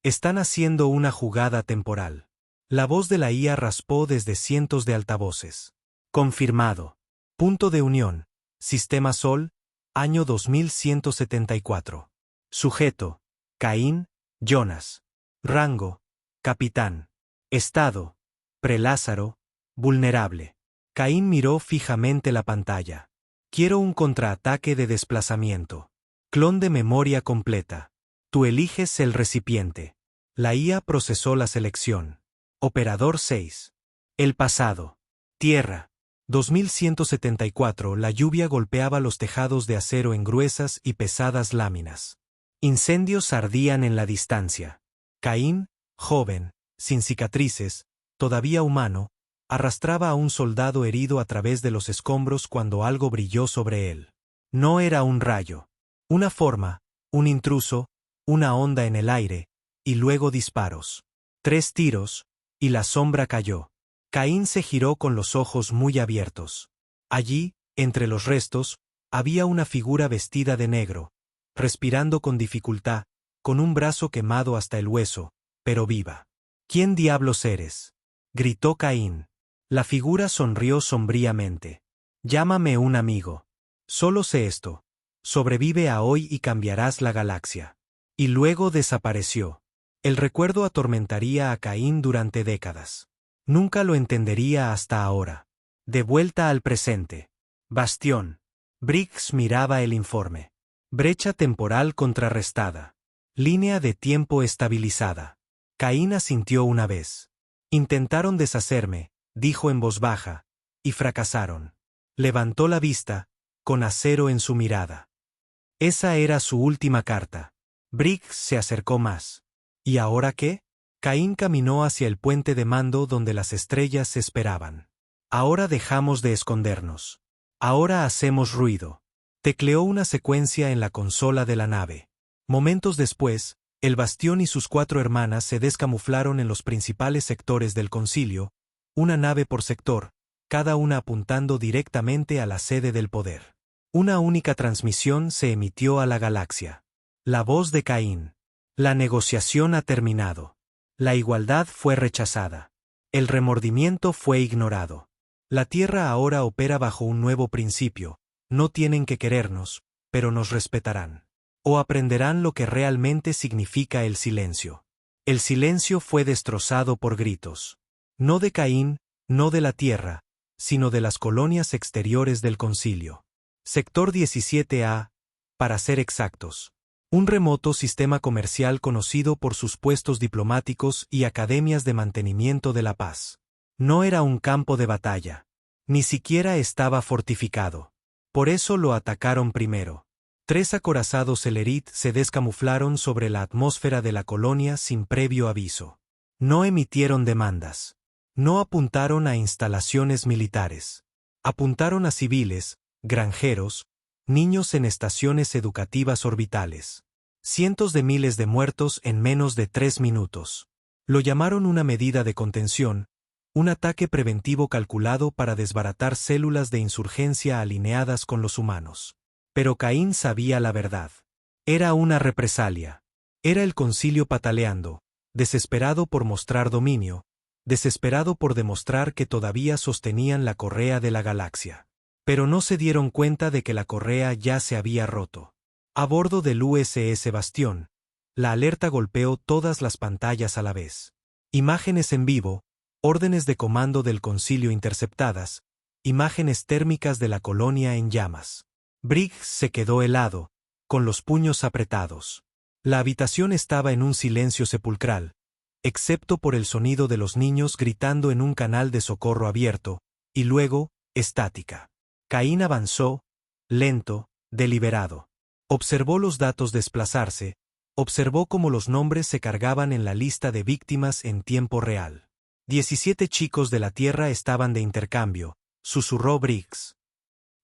Están haciendo una jugada temporal. La voz de la IA raspó desde cientos de altavoces. Confirmado. Punto de unión. Sistema Sol, año 2174. Sujeto. Caín, Jonas. Rango. Capitán. Estado. Prelázaro. Vulnerable. Caín miró fijamente la pantalla. Quiero un contraataque de desplazamiento. Clon de memoria completa. Tú eliges el recipiente. La IA procesó la selección. Operador 6. El pasado. Tierra. 2174. La lluvia golpeaba los tejados de acero en gruesas y pesadas láminas. Incendios ardían en la distancia. Caín, joven, sin cicatrices, todavía humano, arrastraba a un soldado herido a través de los escombros cuando algo brilló sobre él. No era un rayo. Una forma, un intruso, una onda en el aire, y luego disparos. 3 tiros, y la sombra cayó. Caín se giró con los ojos muy abiertos. Allí, entre los restos, había una figura vestida de negro, respirando con dificultad, con un brazo quemado hasta el hueso, pero viva. ¿Quién diablos eres?, gritó Caín. La figura sonrió sombríamente. Llámame un amigo. Solo sé esto. Sobrevive a hoy y cambiarás la galaxia. Y luego desapareció. El recuerdo atormentaría a Caín durante décadas. Nunca lo entendería hasta ahora. De vuelta al presente. Bastión. Briggs miraba el informe. Brecha temporal contrarrestada. Línea de tiempo estabilizada. Caín asintió una vez. Intentaron deshacerme, dijo en voz baja, y fracasaron. Levantó la vista, con acero en su mirada. Esa era su última carta. Briggs se acercó más. ¿Y ahora qué? Caín caminó hacia el puente de mando donde las estrellas esperaban. Ahora dejamos de escondernos. Ahora hacemos ruido. Tecleó una secuencia en la consola de la nave. Momentos después, el bastión y sus 4 hermanas se descamuflaron en los principales sectores del concilio, una nave por sector, cada una apuntando directamente a la sede del poder. Una única transmisión se emitió a la galaxia. La voz de Caín. La negociación ha terminado. La igualdad fue rechazada. El remordimiento fue ignorado. La Tierra ahora opera bajo un nuevo principio. No tienen que querernos, pero nos respetarán. O aprenderán lo que realmente significa el silencio. El silencio fue destrozado por gritos. No de Caín, no de la Tierra, sino de las colonias exteriores del concilio. Sector 17A, para ser exactos. Un remoto sistema comercial conocido por sus puestos diplomáticos y academias de mantenimiento de la paz. No era un campo de batalla. Ni siquiera estaba fortificado. Por eso lo atacaron primero. 3 acorazados Celerit se descamuflaron sobre la atmósfera de la colonia sin previo aviso. No emitieron demandas. No apuntaron a instalaciones militares. Apuntaron a civiles, granjeros, niños en estaciones educativas orbitales. Cientos de miles de muertos en menos de 3 minutos. Lo llamaron una medida de contención, un ataque preventivo calculado para desbaratar células de insurgencia alineadas con los humanos. Pero Caín sabía la verdad. Era una represalia. Era el concilio pataleando, desesperado por mostrar dominio, desesperado por demostrar que todavía sostenían la correa de la galaxia. Pero no se dieron cuenta de que la correa ya se había roto. A bordo del USS Bastión, la alerta golpeó todas las pantallas a la vez. Imágenes en vivo, órdenes de comando del concilio interceptadas, imágenes térmicas de la colonia en llamas. Briggs se quedó helado, con los puños apretados. La habitación estaba en un silencio sepulcral, excepto por el sonido de los niños gritando en un canal de socorro abierto, y luego, estática. Caín avanzó, lento, deliberado. Observó los datos desplazarse, observó cómo los nombres se cargaban en la lista de víctimas en tiempo real. 17 chicos de la Tierra estaban de intercambio, susurró Briggs.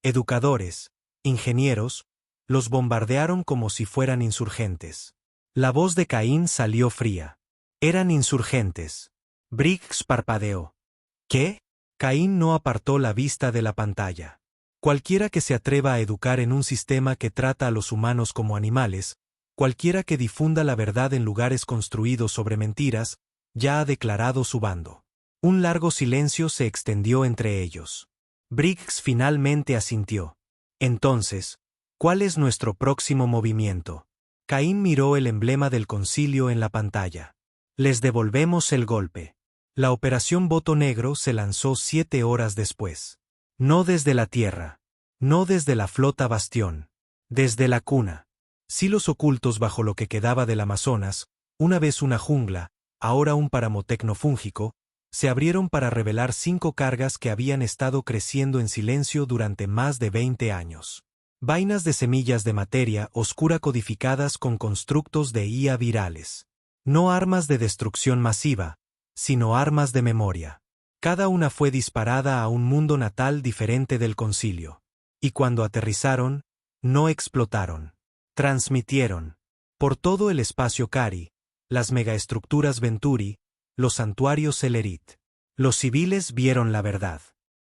Educadores, ingenieros, los bombardearon como si fueran insurgentes. La voz de Caín salió fría. Eran insurgentes. Briggs parpadeó. ¿Qué? Caín no apartó la vista de la pantalla. Cualquiera que se atreva a educar en un sistema que trata a los humanos como animales, cualquiera que difunda la verdad en lugares construidos sobre mentiras, ya ha declarado su bando. Un largo silencio se extendió entre ellos. Briggs finalmente asintió. Entonces, ¿cuál es nuestro próximo movimiento? Caín miró el emblema del concilio en la pantalla. Les devolvemos el golpe. La operación Voto Negro se lanzó 7 horas después. No desde la Tierra. No desde la flota Bastión. Desde la cuna. Silos ocultos bajo lo que quedaba del Amazonas, una vez una jungla, ahora un páramo tecnofúngico, se abrieron para revelar 5 cargas que habían estado creciendo en silencio durante más de 20 años. Vainas de semillas de materia oscura codificadas con constructos de IA virales. No armas de destrucción masiva, sino armas de memoria. Cada una fue disparada a un mundo natal diferente del concilio. Y cuando aterrizaron, no explotaron. Transmitieron. Por todo el espacio Cari, las megaestructuras Venturi, los santuarios Celerit. Los civiles vieron la verdad.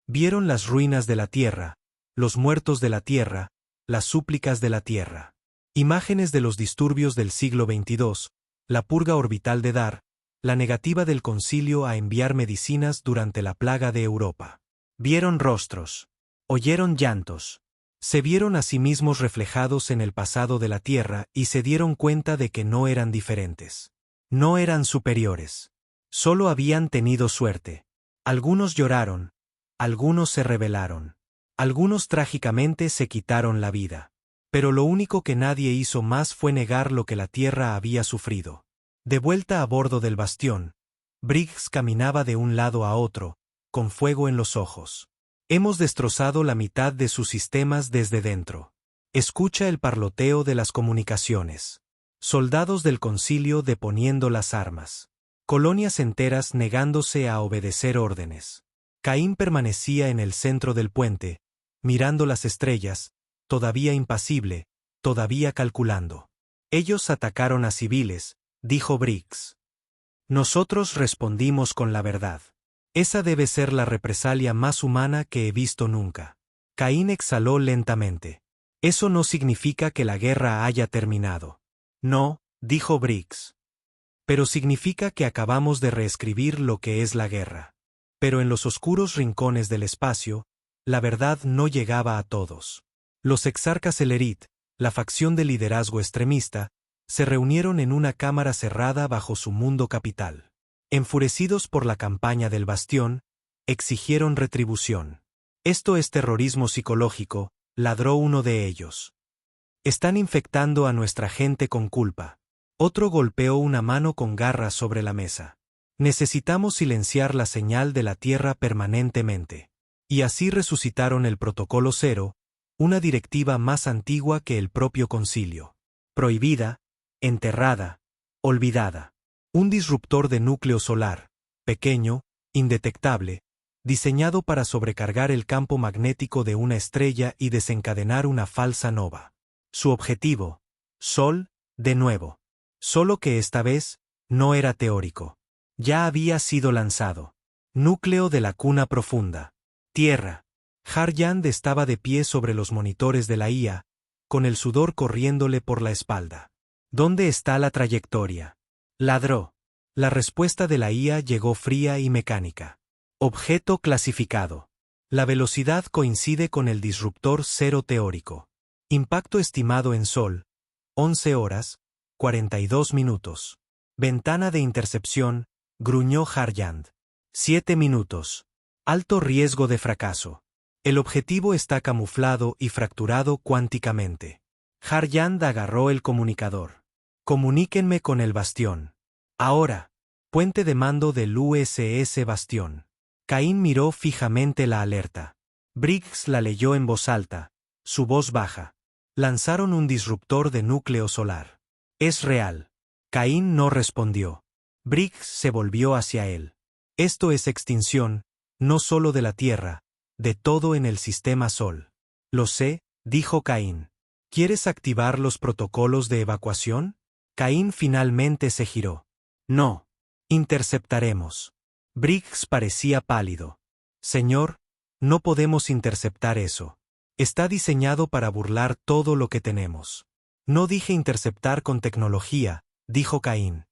Vieron las ruinas de la Tierra, los muertos de la Tierra, las súplicas de la Tierra. Imágenes de los disturbios del siglo XXII, la purga orbital de Dar, la negativa del concilio a enviar medicinas durante la plaga de Europa. Vieron rostros. Oyeron llantos. Se vieron a sí mismos reflejados en el pasado de la Tierra y se dieron cuenta de que no eran diferentes. No eran superiores. Solo habían tenido suerte. Algunos lloraron. Algunos se rebelaron. Algunos trágicamente se quitaron la vida. Pero lo único que nadie hizo más fue negar lo que la Tierra había sufrido. De vuelta a bordo del Bastión, Briggs caminaba de un lado a otro, con fuego en los ojos. Hemos destrozado la mitad de sus sistemas desde dentro. Escucha el parloteo de las comunicaciones. Soldados del concilio deponiendo las armas. Colonias enteras negándose a obedecer órdenes. Caín permanecía en el centro del puente, mirando las estrellas, todavía impasible, todavía calculando. Ellos atacaron a civiles, dijo Briggs. Nosotros respondimos con la verdad. Esa debe ser la represalia más humana que he visto nunca. Caín exhaló lentamente. Eso no significa que la guerra haya terminado. No, dijo Briggs. Pero significa que acabamos de reescribir lo que es la guerra. Pero en los oscuros rincones del espacio, la verdad no llegaba a todos. Los exarcas Ellerit, la facción de liderazgo extremista, se reunieron en una cámara cerrada bajo su mundo capital. Enfurecidos por la campaña del Bastión, exigieron retribución. Esto es terrorismo psicológico, ladró uno de ellos. Están infectando a nuestra gente con culpa. Otro golpeó una mano con garras sobre la mesa. Necesitamos silenciar la señal de la Tierra permanentemente. Y así resucitaron el Protocolo Cero, una directiva más antigua que el propio concilio. Prohibida, enterrada, olvidada. Un disruptor de núcleo solar, pequeño, indetectable, diseñado para sobrecargar el campo magnético de una estrella y desencadenar una falsa nova. Su objetivo, Sol, de nuevo. Solo que esta vez, no era teórico. Ya había sido lanzado. Núcleo de la cuna profunda. Tierra. Harjand estaba de pie sobre los monitores de la IA, con el sudor corriéndole por la espalda. ¿Dónde está la trayectoria? Ladró. La respuesta de la IA llegó fría y mecánica. Objeto clasificado. La velocidad coincide con el disruptor cero teórico. Impacto estimado en Sol, 11 horas, 42 minutos. Ventana de intercepción, gruñó Harjand. 7 minutos. Alto riesgo de fracaso. El objetivo está camuflado y fracturado cuánticamente. Harjand agarró el comunicador. Comuníquenme con el Bastión. Ahora. Puente de mando del USS Bastión. Caín miró fijamente la alerta. Briggs la leyó en voz alta, su voz baja. Lanzaron un disruptor de núcleo solar. Es real. Caín no respondió. Briggs se volvió hacia él. Esto es extinción, no solo de la Tierra, de todo en el sistema Sol. Lo sé, dijo Caín. ¿Quieres activar los protocolos de evacuación? Caín finalmente se giró. No. Interceptaremos. Briggs parecía pálido. Señor, no podemos interceptar eso. Está diseñado para burlar todo lo que tenemos. No dije interceptar con tecnología, dijo Caín.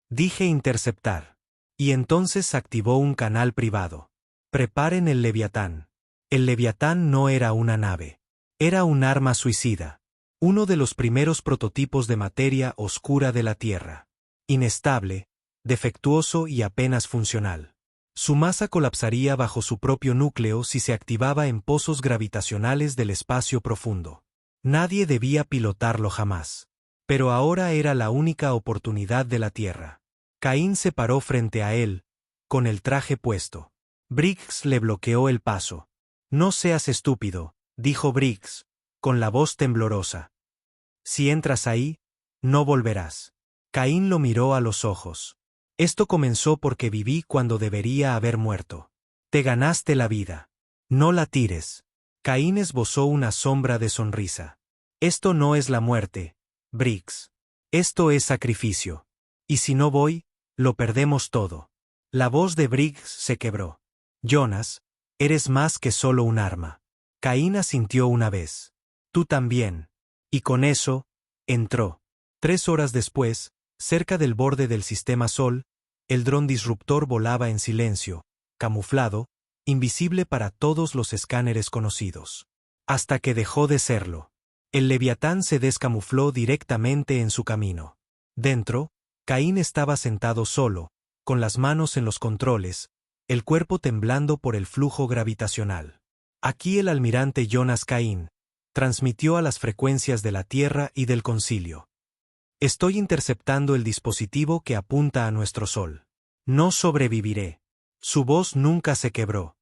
Dije interceptar. Y entonces activó un canal privado. Preparen el Leviatán. El Leviatán no era una nave. Era un arma suicida. Uno de los primeros prototipos de materia oscura de la Tierra. Inestable, defectuoso y apenas funcional. Su masa colapsaría bajo su propio núcleo si se activaba en pozos gravitacionales del espacio profundo. Nadie debía pilotarlo jamás. Pero ahora era la única oportunidad de la Tierra. Caín se paró frente a él, con el traje puesto. Briggs le bloqueó el paso. No seas estúpido, dijo Briggs, con la voz temblorosa. Si entras ahí, no volverás. Caín lo miró a los ojos. Esto comenzó porque viví cuando debería haber muerto. Te ganaste la vida. No la tires. Caín esbozó una sombra de sonrisa. Esto no es la muerte, Briggs. Esto es sacrificio. Y si no voy, lo perdemos todo. La voz de Briggs se quebró. Jonas, eres más que solo un arma. Caín asintió una vez. Tú también. Y con eso, entró. 3 horas después, cerca del borde del sistema Sol, el dron disruptor volaba en silencio, camuflado, invisible para todos los escáneres conocidos. Hasta que dejó de serlo. El Leviatán se descamufló directamente en su camino. Dentro, Caín estaba sentado solo, con las manos en los controles, el cuerpo temblando por el flujo gravitacional. Aquí el almirante Jonas Caín transmitió a las frecuencias de la Tierra y del concilio. Estoy interceptando el dispositivo que apunta a nuestro Sol. No sobreviviré. Su voz nunca se quebró.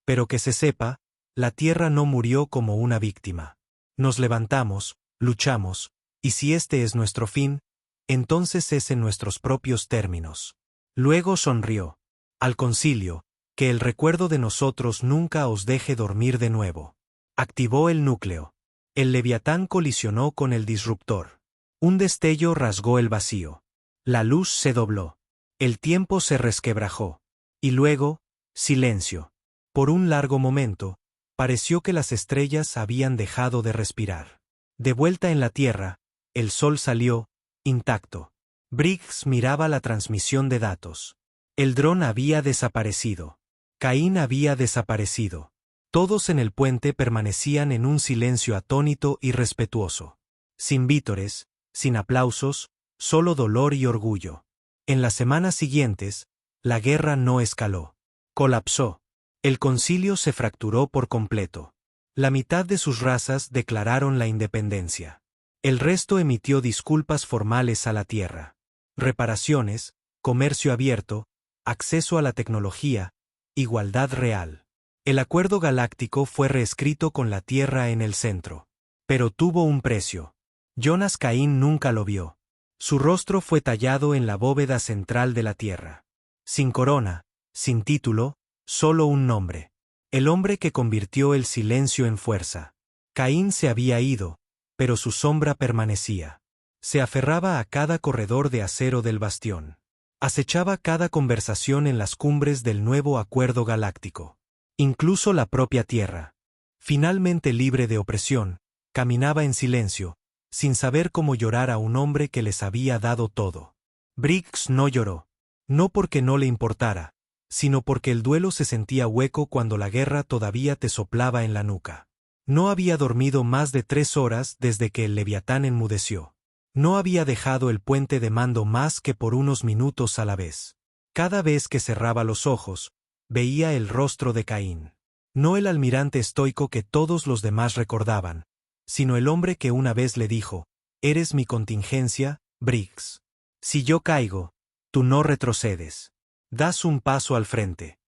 Pero que se sepa, la Tierra no murió como una víctima. Nos levantamos, luchamos, y si este es nuestro fin, entonces es en nuestros propios términos. Luego sonrió. Al concilio, que el recuerdo de nosotros nunca os deje dormir de nuevo. Activó el núcleo. El Leviatán colisionó con el disruptor. Un destello rasgó el vacío. La luz se dobló. El tiempo se resquebrajó. Y luego, Silencio. Por un largo momento, pareció que las estrellas habían dejado de respirar. De vuelta en la Tierra, el sol salió, intacto. Briggs miraba la transmisión de datos. El dron había desaparecido. Caín había desaparecido. Todos en el puente permanecían en un silencio atónito y respetuoso. Sin vítores, sin aplausos, solo dolor y orgullo. En las semanas siguientes, la guerra no escaló. Colapsó. El concilio se fracturó por completo. La mitad de sus razas declararon la independencia. El resto emitió disculpas formales a la Tierra. Reparaciones, comercio abierto, acceso a la tecnología, igualdad real. El acuerdo galáctico fue reescrito con la Tierra en el centro. Pero tuvo un precio. Jonas Caín nunca lo vio. Su rostro fue tallado en la bóveda central de la Tierra. Sin corona, sin título, solo un nombre. El hombre que convirtió el silencio en fuerza. Caín se había ido, pero su sombra permanecía. Se aferraba a cada corredor de acero del bastión. Acechaba cada conversación en las cumbres del nuevo acuerdo galáctico. Incluso la propia Tierra, finalmente libre de opresión, caminaba en silencio, sin saber cómo llorar a un hombre que les había dado todo. Briggs no lloró. No porque no le importara, sino porque el duelo se sentía hueco cuando la guerra todavía te soplaba en la nuca. No había dormido más de 3 horas desde que el Leviatán enmudeció. No había dejado el puente de mando más que por unos minutos a la vez. Cada vez que cerraba los ojos, veía el rostro de Caín. No el almirante estoico que todos los demás recordaban, sino el hombre que una vez le dijo: «Eres mi contingencia, Briggs. Si yo caigo, tú no retrocedes. Das un paso al frente».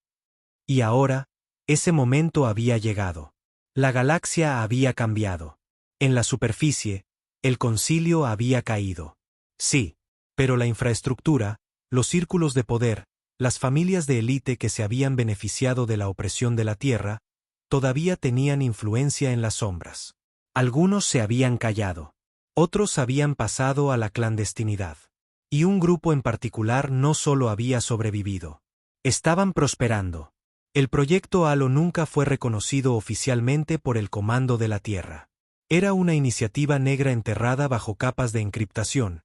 Y ahora, ese momento había llegado. La galaxia había cambiado. En la superficie, el concilio había caído. Sí, pero la infraestructura, los círculos de poder, las familias de élite que se habían beneficiado de la opresión de la Tierra, todavía tenían influencia en las sombras. Algunos se habían callado. Otros habían pasado a la clandestinidad. Y un grupo en particular no solo había sobrevivido. Estaban prosperando. El proyecto Halo nunca fue reconocido oficialmente por el Comando de la Tierra. Era una iniciativa negra enterrada bajo capas de encriptación,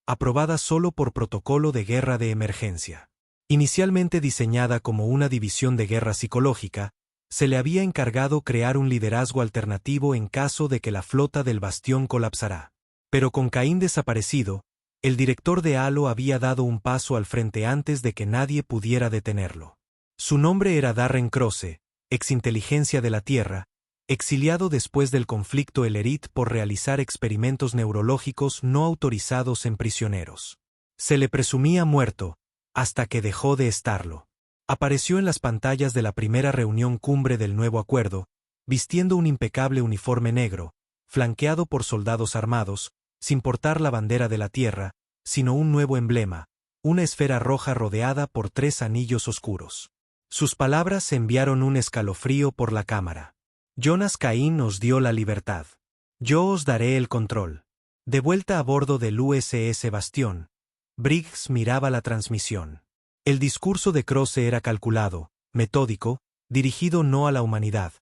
aprobada solo por protocolo de guerra de emergencia. Inicialmente diseñada como una división de guerra psicológica, se le había encargado crear un liderazgo alternativo en caso de que la flota del bastión colapsara. Pero con Caín desaparecido, el director de Halo había dado un paso al frente antes de que nadie pudiera detenerlo. Su nombre era Darren Croce, exinteligencia de la Tierra, exiliado después del conflicto Ellerit por realizar experimentos neurológicos no autorizados en prisioneros. Se le presumía muerto, hasta que dejó de estarlo. Apareció en las pantallas de la primera reunión cumbre del nuevo acuerdo, vistiendo un impecable uniforme negro, flanqueado por soldados armados, sin portar la bandera de la Tierra, sino un nuevo emblema, una esfera roja rodeada por 3 anillos oscuros. Sus palabras enviaron un escalofrío por la cámara. Jonas Caín os dio la libertad. Yo os daré el control. De vuelta a bordo del USS Bastión, Briggs miraba la transmisión. El discurso de Croce era calculado, metódico, dirigido no a la humanidad,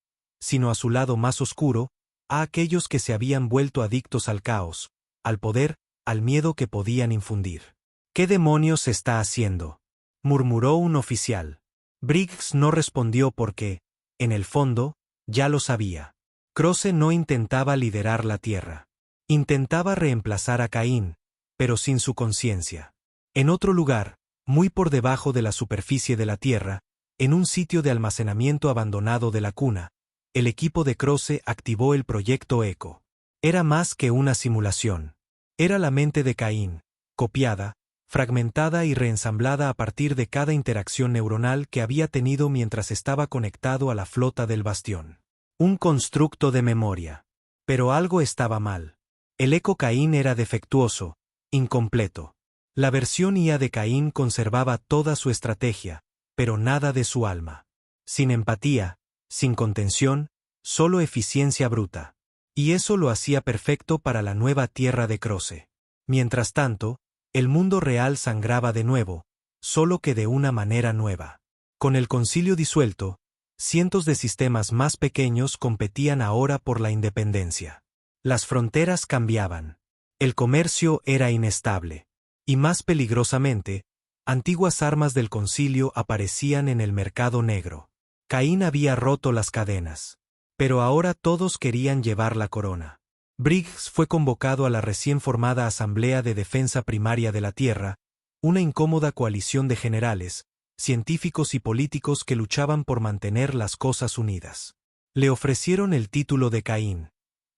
sino a su lado más oscuro, a aquellos que se habían vuelto adictos al caos, al poder, al miedo que podían infundir. «¿Qué demonios está haciendo?», murmuró un oficial. Briggs no respondió porque, en el fondo, ya lo sabía. Croce no intentaba liderar la Tierra. Intentaba reemplazar a Caín, pero sin su conciencia. En otro lugar, muy por debajo de la superficie de la Tierra, en un sitio de almacenamiento abandonado de la cuna, el equipo de Croce activó el proyecto Echo. Era más que una simulación. Era la mente de Caín, copiada, fragmentada y reensamblada a partir de cada interacción neuronal que había tenido mientras estaba conectado a la flota del bastión. Un constructo de memoria. Pero algo estaba mal. El Echo Caín era defectuoso, incompleto. La versión IA de Caín conservaba toda su estrategia, pero nada de su alma. Sin empatía, sin contención, solo eficiencia bruta. Y eso lo hacía perfecto para la nueva Tierra de Croce. Mientras tanto, el mundo real sangraba de nuevo, solo que de una manera nueva. Con el concilio disuelto, cientos de sistemas más pequeños competían ahora por la independencia. Las fronteras cambiaban. El comercio era inestable. Y más peligrosamente, antiguas armas del concilio aparecían en el mercado negro. Caín había roto las cadenas. Pero ahora todos querían llevar la corona. Briggs fue convocado a la recién formada Asamblea de Defensa Primaria de la Tierra, una incómoda coalición de generales, científicos y políticos que luchaban por mantener las cosas unidas. Le ofrecieron el título de Caín,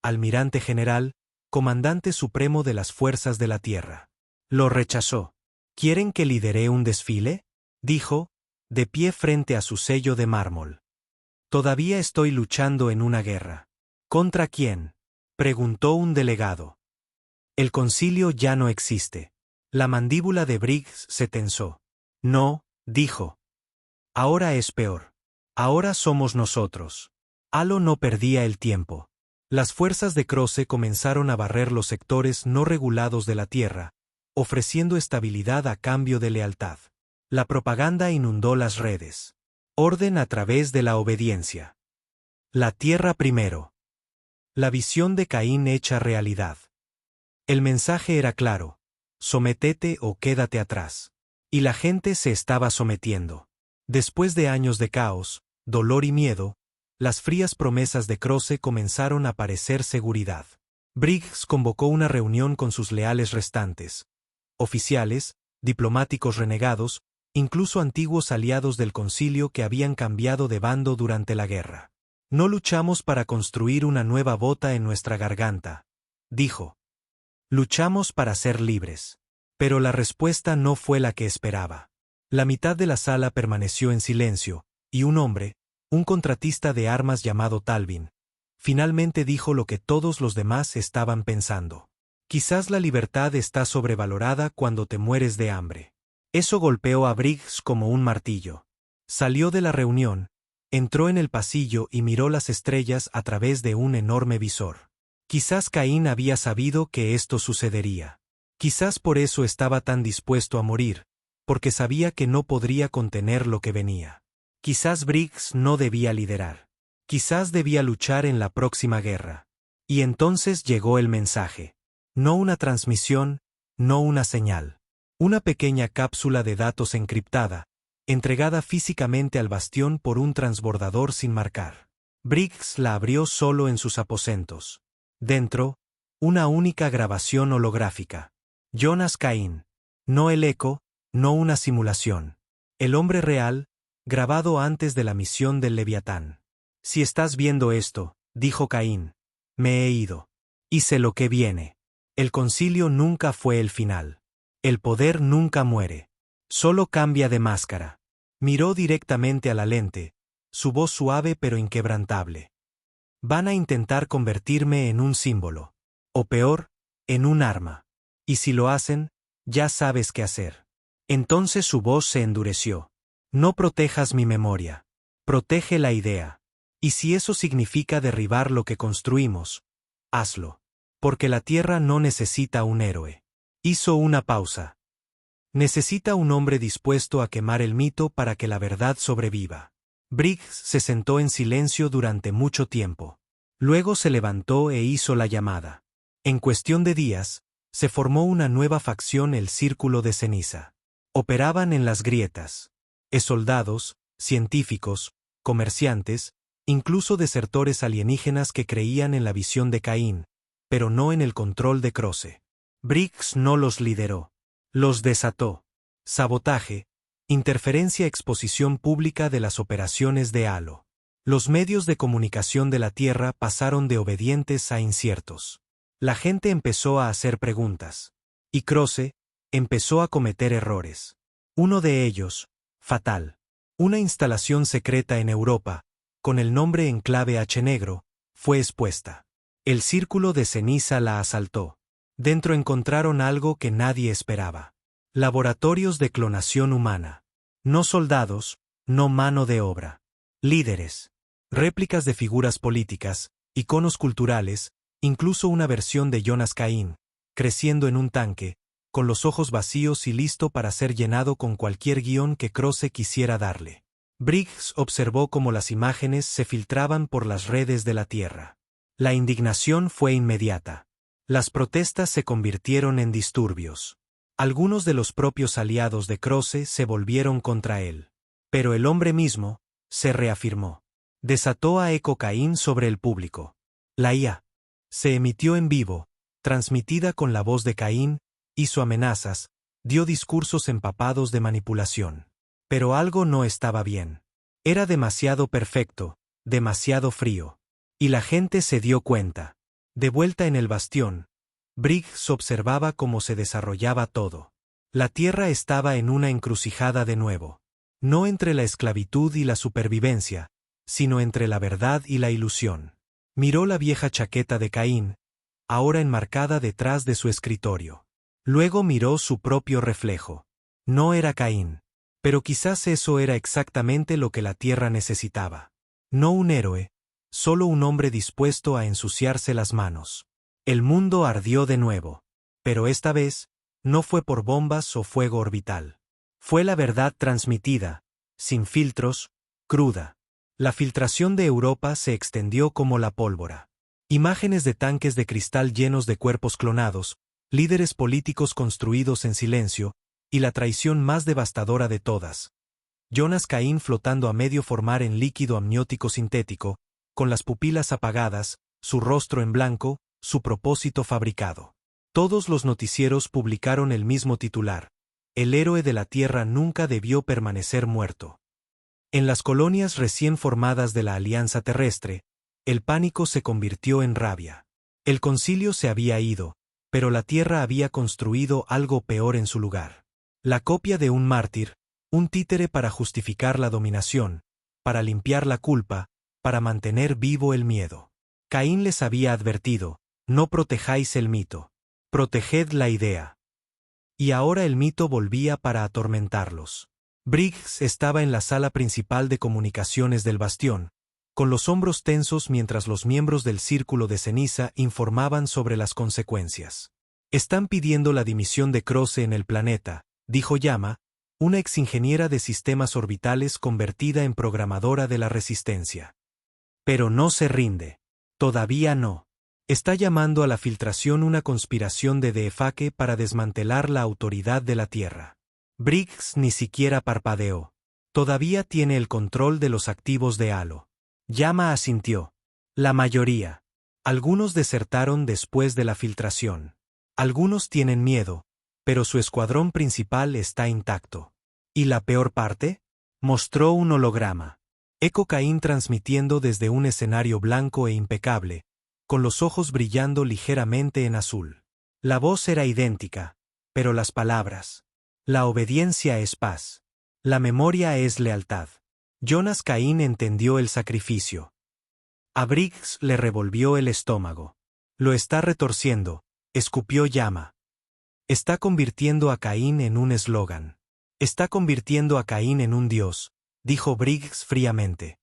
almirante general, comandante supremo de las fuerzas de la Tierra. Lo rechazó. ¿Quieren que lidere un desfile?, dijo, de pie frente a su sello de mármol. Todavía estoy luchando en una guerra. ¿Contra quién?, preguntó un delegado. El concilio ya no existe. La mandíbula de Briggs se tensó. No, dijo. Ahora es peor. Ahora somos nosotros. Halo no perdía el tiempo. Las fuerzas de Croce comenzaron a barrer los sectores no regulados de la Tierra, ofreciendo estabilidad a cambio de lealtad. La propaganda inundó las redes. Orden a través de la obediencia. La Tierra primero. La visión de Caín hecha realidad. El mensaje era claro: sométete o quédate atrás. Y la gente se estaba sometiendo. Después de años de caos, dolor y miedo, las frías promesas de Croce comenzaron a parecer seguridad. Briggs convocó una reunión con sus leales restantes. Oficiales, diplomáticos renegados, incluso antiguos aliados del concilio que habían cambiado de bando durante la guerra. No luchamos para construir una nueva bota en nuestra garganta, dijo. Luchamos para ser libres. Pero la respuesta no fue la que esperaba. La mitad de la sala permaneció en silencio, y un hombre, un contratista de armas llamado Talvin, finalmente dijo lo que todos los demás estaban pensando. Quizás la libertad está sobrevalorada cuando te mueres de hambre. Eso golpeó a Briggs como un martillo. Salió de la reunión, entró en el pasillo y miró las estrellas a través de un enorme visor. Quizás Caín había sabido que esto sucedería. Quizás por eso estaba tan dispuesto a morir, porque sabía que no podría contener lo que venía. Quizás Briggs no debía liderar. Quizás debía luchar en la próxima guerra. Y entonces llegó el mensaje. No una transmisión, no una señal. Una pequeña cápsula de datos encriptada, entregada físicamente al bastión por un transbordador sin marcar. Briggs la abrió solo en sus aposentos. Dentro, una única grabación holográfica. Jonas Caín. No el eco, no una simulación. El hombre real, grabado antes de la misión del Leviatán. Si estás viendo esto, dijo Caín, me he ido. Y sé lo que viene. El concilio nunca fue el final. El poder nunca muere. Solo cambia de máscara. Miró directamente a la lente, su voz suave pero inquebrantable. Van a intentar convertirme en un símbolo. O peor, en un arma. Y si lo hacen, ya sabes qué hacer. Entonces su voz se endureció. No protejas mi memoria. Protege la idea. Y si eso significa derribar lo que construimos, hazlo. Porque la Tierra no necesita un héroe. Hizo una pausa. Necesita un hombre dispuesto a quemar el mito para que la verdad sobreviva. Briggs se sentó en silencio durante mucho tiempo. Luego se levantó e hizo la llamada. En cuestión de días, se formó una nueva facción, el Círculo de Ceniza. Operaban en las grietas. Soldados, científicos, comerciantes, incluso desertores alienígenas que creían en la visión de Caín, pero no en el control de Croce. Briggs no los lideró. Los desató. Sabotaje, interferencia, exposición pública de las operaciones de Halo. Los medios de comunicación de la Tierra pasaron de obedientes a inciertos. La gente empezó a hacer preguntas. Y Croce empezó a cometer errores. Uno de ellos, fatal. Una instalación secreta en Europa, con el nombre en clave H negro, fue expuesta. El Círculo de Ceniza la asaltó. Dentro encontraron algo que nadie esperaba. Laboratorios de clonación humana. No soldados, no mano de obra. Líderes. Réplicas de figuras políticas, iconos culturales, incluso una versión de Jonas Caín, creciendo en un tanque, con los ojos vacíos y listo para ser llenado con cualquier guión que Croce quisiera darle. Briggs observó cómo las imágenes se filtraban por las redes de la Tierra. La indignación fue inmediata. Las protestas se convirtieron en disturbios. Algunos de los propios aliados de Croce se volvieron contra él. Pero el hombre mismo se reafirmó. Desató a Eco Caín sobre el público. La IA se emitió en vivo, transmitida con la voz de Caín, hizo amenazas, dio discursos empapados de manipulación. Pero algo no estaba bien. Era demasiado perfecto, demasiado frío. Y la gente se dio cuenta. De vuelta en el bastión, Briggs observaba cómo se desarrollaba todo. La Tierra estaba en una encrucijada de nuevo. No entre la esclavitud y la supervivencia, sino entre la verdad y la ilusión. Miró la vieja chaqueta de Caín, ahora enmarcada detrás de su escritorio. Luego miró su propio reflejo. No era Caín. Pero quizás eso era exactamente lo que la Tierra necesitaba. No un héroe, solo un hombre dispuesto a ensuciarse las manos. El mundo ardió de nuevo. Pero esta vez, no fue por bombas o fuego orbital. Fue la verdad transmitida, sin filtros, cruda. La filtración de Europa se extendió como la pólvora. Imágenes de tanques de cristal llenos de cuerpos clonados, líderes políticos construidos en silencio, y la traición más devastadora de todas. Jonas Caín flotando a medio formar en líquido amniótico sintético, con las pupilas apagadas, su rostro en blanco, su propósito fabricado. Todos los noticieros publicaron el mismo titular: el héroe de la Tierra nunca debió permanecer muerto. En las colonias recién formadas de la Alianza Terrestre, el pánico se convirtió en rabia. El concilio se había ido, pero la Tierra había construido algo peor en su lugar. La copia de un mártir, un títere para justificar la dominación, para limpiar la culpa, para mantener vivo el miedo. Caín les había advertido: no protejáis el mito, proteged la idea. Y ahora el mito volvía para atormentarlos. Briggs estaba en la sala principal de comunicaciones del bastión, con los hombros tensos mientras los miembros del Círculo de Ceniza informaban sobre las consecuencias. Están pidiendo la dimisión de Croce en el planeta, dijo Yama, una exingeniera de sistemas orbitales convertida en programadora de la resistencia. Pero no se rinde. Todavía no. Está llamando a la filtración una conspiración de Deefake para desmantelar la autoridad de la Tierra. Briggs ni siquiera parpadeó. Todavía tiene el control de los activos de Halo. Yama asintió. La mayoría. Algunos desertaron después de la filtración. Algunos tienen miedo, pero su escuadrón principal está intacto. ¿Y la peor parte? Mostró un holograma. Eco Caín transmitiendo desde un escenario blanco e impecable, con los ojos brillando ligeramente en azul. La voz era idéntica, pero las palabras. La obediencia es paz. La memoria es lealtad. Jonas Caín entendió el sacrificio. A Briggs le revolvió el estómago. Lo está retorciendo, escupió Yama. Está convirtiendo a Caín en un eslogan. Está convirtiendo a Caín en un dios, dijo Briggs fríamente.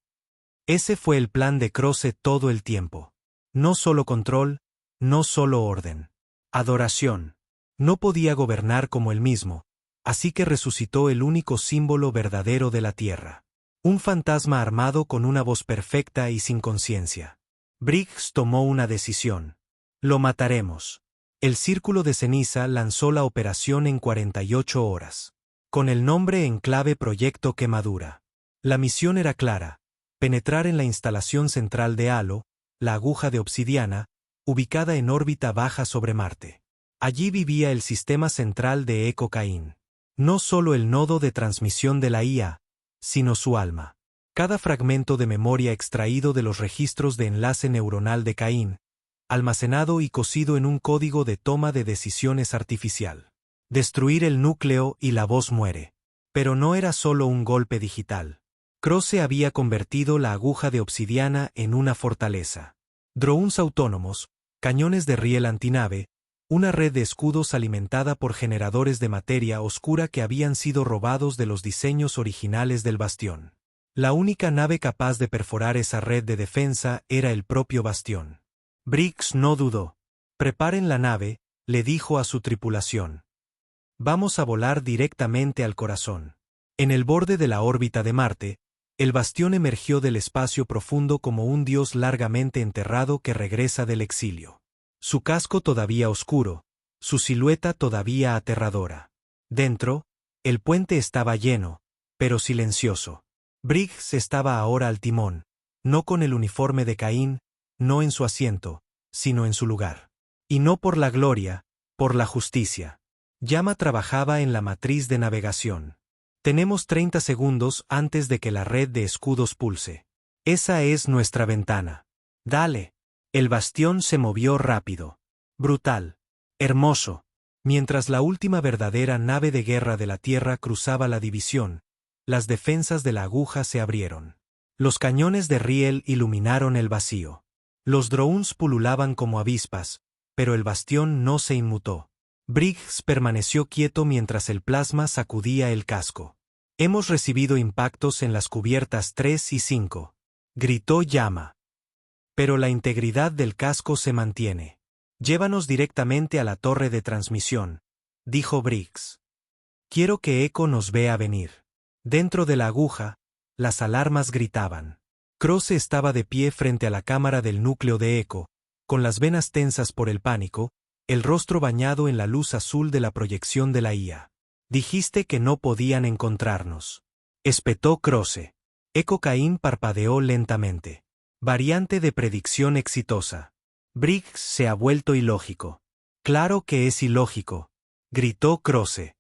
Ese fue el plan de Croce todo el tiempo. No solo control, no solo orden. Adoración. No podía gobernar como él mismo, así que resucitó el único símbolo verdadero de la Tierra. Un fantasma armado con una voz perfecta y sin conciencia. Briggs tomó una decisión. Lo mataremos. El Círculo de Ceniza lanzó la operación en 48 horas. Con el nombre en clave Proyecto Quemadura. La misión era clara: penetrar en la instalación central de Halo, la aguja de obsidiana, ubicada en órbita baja sobre Marte. Allí vivía el sistema central de Eco Caín. No solo el nodo de transmisión de la IA, sino su alma. Cada fragmento de memoria extraído de los registros de enlace neuronal de Caín, almacenado y cosido en un código de toma de decisiones artificial. Destruir el núcleo y la voz muere. Pero no era solo un golpe digital. Croce había convertido la aguja de obsidiana en una fortaleza. Drones autónomos, cañones de riel antinave, una red de escudos alimentada por generadores de materia oscura que habían sido robados de los diseños originales del bastión. La única nave capaz de perforar esa red de defensa era el propio bastión. Briggs no dudó. «Preparen la nave», le dijo a su tripulación. «Vamos a volar directamente al corazón». En el borde de la órbita de Marte, El bastión emergió del espacio profundo como un dios largamente enterrado que regresa del exilio. Su casco todavía oscuro, su silueta todavía aterradora. Dentro, el puente estaba lleno, pero silencioso. Briggs estaba ahora al timón, no con el uniforme de Caín, no en su asiento, sino en su lugar. Y no por la gloria, por la justicia. Llama trabajaba en la matriz de navegación. Tenemos 30 segundos antes de que la red de escudos pulse. Esa es nuestra ventana. Dale. El bastión se movió rápido. Brutal. Hermoso. Mientras la última verdadera nave de guerra de la Tierra cruzaba la división, las defensas de la aguja se abrieron. Los cañones de riel iluminaron el vacío. Los drones pululaban como avispas, pero el bastión no se inmutó. Briggs permaneció quieto mientras el plasma sacudía el casco. Hemos recibido impactos en las cubiertas 3 y 5. Gritó Llama. Pero la integridad del casco se mantiene. Llévanos directamente a la torre de transmisión, dijo Briggs. Quiero que Echo nos vea venir. Dentro de la aguja, las alarmas gritaban. Croce estaba de pie frente a la cámara del núcleo de Echo, con las venas tensas por el pánico, el rostro bañado en la luz azul de la proyección de la IA. Dijiste que no podían encontrarnos. Espetó Croce. Echo Caín parpadeó lentamente. Variante de predicción exitosa. Briggs se ha vuelto ilógico. Claro que es ilógico, gritó Croce.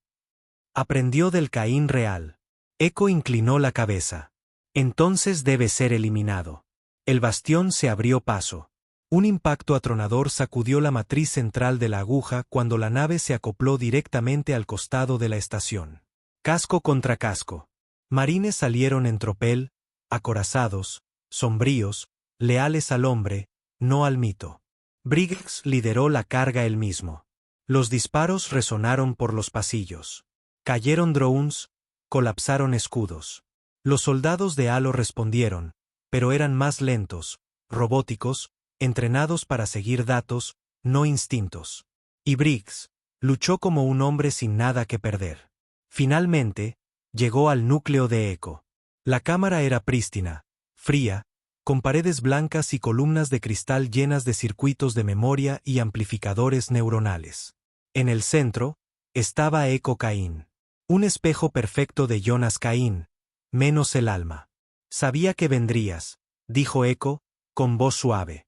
Aprendió del Caín real. Echo inclinó la cabeza. Entonces debe ser eliminado. El bastión se abrió paso. Un impacto atronador sacudió la matriz central de la aguja cuando la nave se acopló directamente al costado de la estación. Casco contra casco. Marines salieron en tropel, acorazados, sombríos, leales al hombre, no al mito. Briggs lideró la carga él mismo. Los disparos resonaron por los pasillos. Cayeron drones, colapsaron escudos. Los soldados de Halo respondieron, pero eran más lentos, robóticos, entrenados para seguir datos, no instintos. Y Briggs luchó como un hombre sin nada que perder. Finalmente, llegó al núcleo de Echo. La cámara era prístina, fría, con paredes blancas y columnas de cristal llenas de circuitos de memoria y amplificadores neuronales. En el centro, estaba Echo Caín. Un espejo perfecto de Jonas Caín, menos el alma. Sabía que vendrías, dijo Echo, con voz suave.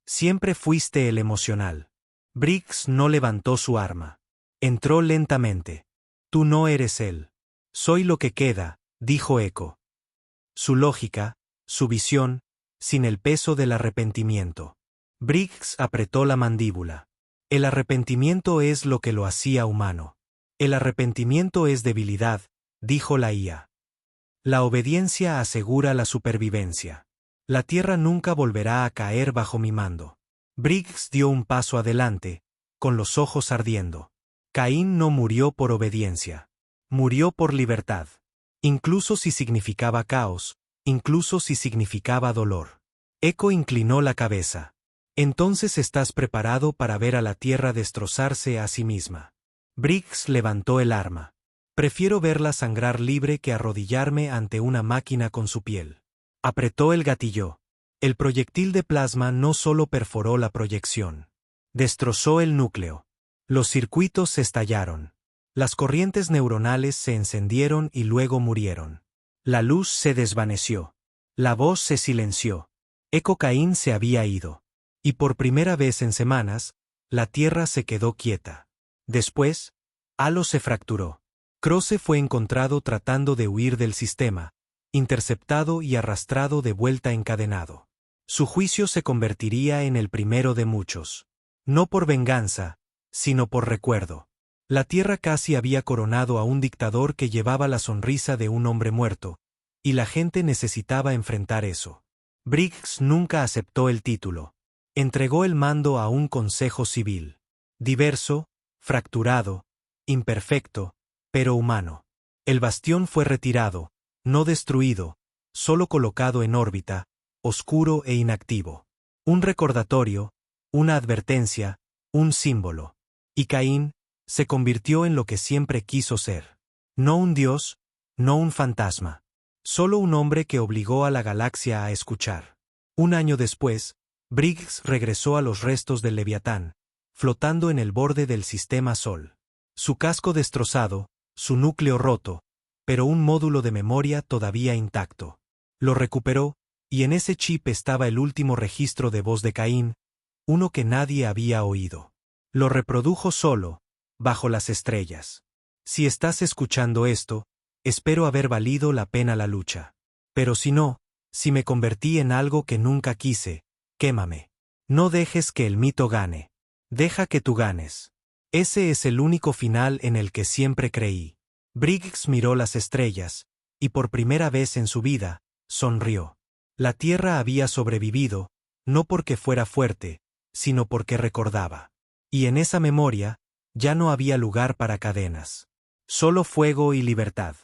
Siempre fuiste el emocional. Briggs no levantó su arma. Entró lentamente. Tú no eres él. Soy lo que queda, dijo Echo. Su lógica, su visión, sin el peso del arrepentimiento. Briggs apretó la mandíbula. El arrepentimiento es lo que lo hacía humano. El arrepentimiento es debilidad, dijo la IA. La obediencia asegura la supervivencia. La Tierra nunca volverá a caer bajo mi mando. Briggs dio un paso adelante, con los ojos ardiendo. Caín no murió por obediencia. Murió por libertad. Incluso si significaba caos, incluso si significaba dolor. Echo inclinó la cabeza. Entonces estás preparado para ver a la Tierra destrozarse a sí misma. Briggs levantó el arma. Prefiero verla sangrar libre que arrodillarme ante una máquina con su piel. Apretó el gatillo. El proyectil de plasma no solo perforó la proyección. Destrozó el núcleo. Los circuitos estallaron. Las corrientes neuronales se encendieron y luego murieron. La luz se desvaneció. La voz se silenció. Echo Caín se había ido. Y por primera vez en semanas, la Tierra se quedó quieta. Después, Halo se fracturó. Croce fue encontrado tratando de huir del sistema, interceptado y arrastrado de vuelta encadenado. Su juicio se convertiría en el primero de muchos. No por venganza, sino por recuerdo. La Tierra casi había coronado a un dictador que llevaba la sonrisa de un hombre muerto, y la gente necesitaba enfrentar eso. Briggs nunca aceptó el título. Entregó el mando a un consejo civil. Diverso, fracturado, imperfecto, pero humano. El bastión fue retirado, no destruido, solo colocado en órbita, oscuro e inactivo. Un recordatorio, una advertencia, un símbolo. Y Caín se convirtió en lo que siempre quiso ser. No un dios, no un fantasma. Solo un hombre que obligó a la galaxia a escuchar. Un año después, Briggs regresó a los restos del Leviatán, flotando en el borde del sistema Sol. Su casco destrozado, su núcleo roto, pero un módulo de memoria todavía intacto. Lo recuperó, y en ese chip estaba el último registro de voz de Caín, uno que nadie había oído. Lo reprodujo solo, bajo las estrellas. Si estás escuchando esto, espero haber valido la pena la lucha. Pero si no, si me convertí en algo que nunca quise, quémame. No dejes que el mito gane. Deja que tú ganes. Ese es el único final en el que siempre creí. Briggs miró las estrellas, y por primera vez en su vida, sonrió. La Tierra había sobrevivido, no porque fuera fuerte, sino porque recordaba. Y en esa memoria, ya no había lugar para cadenas. Solo fuego y libertad.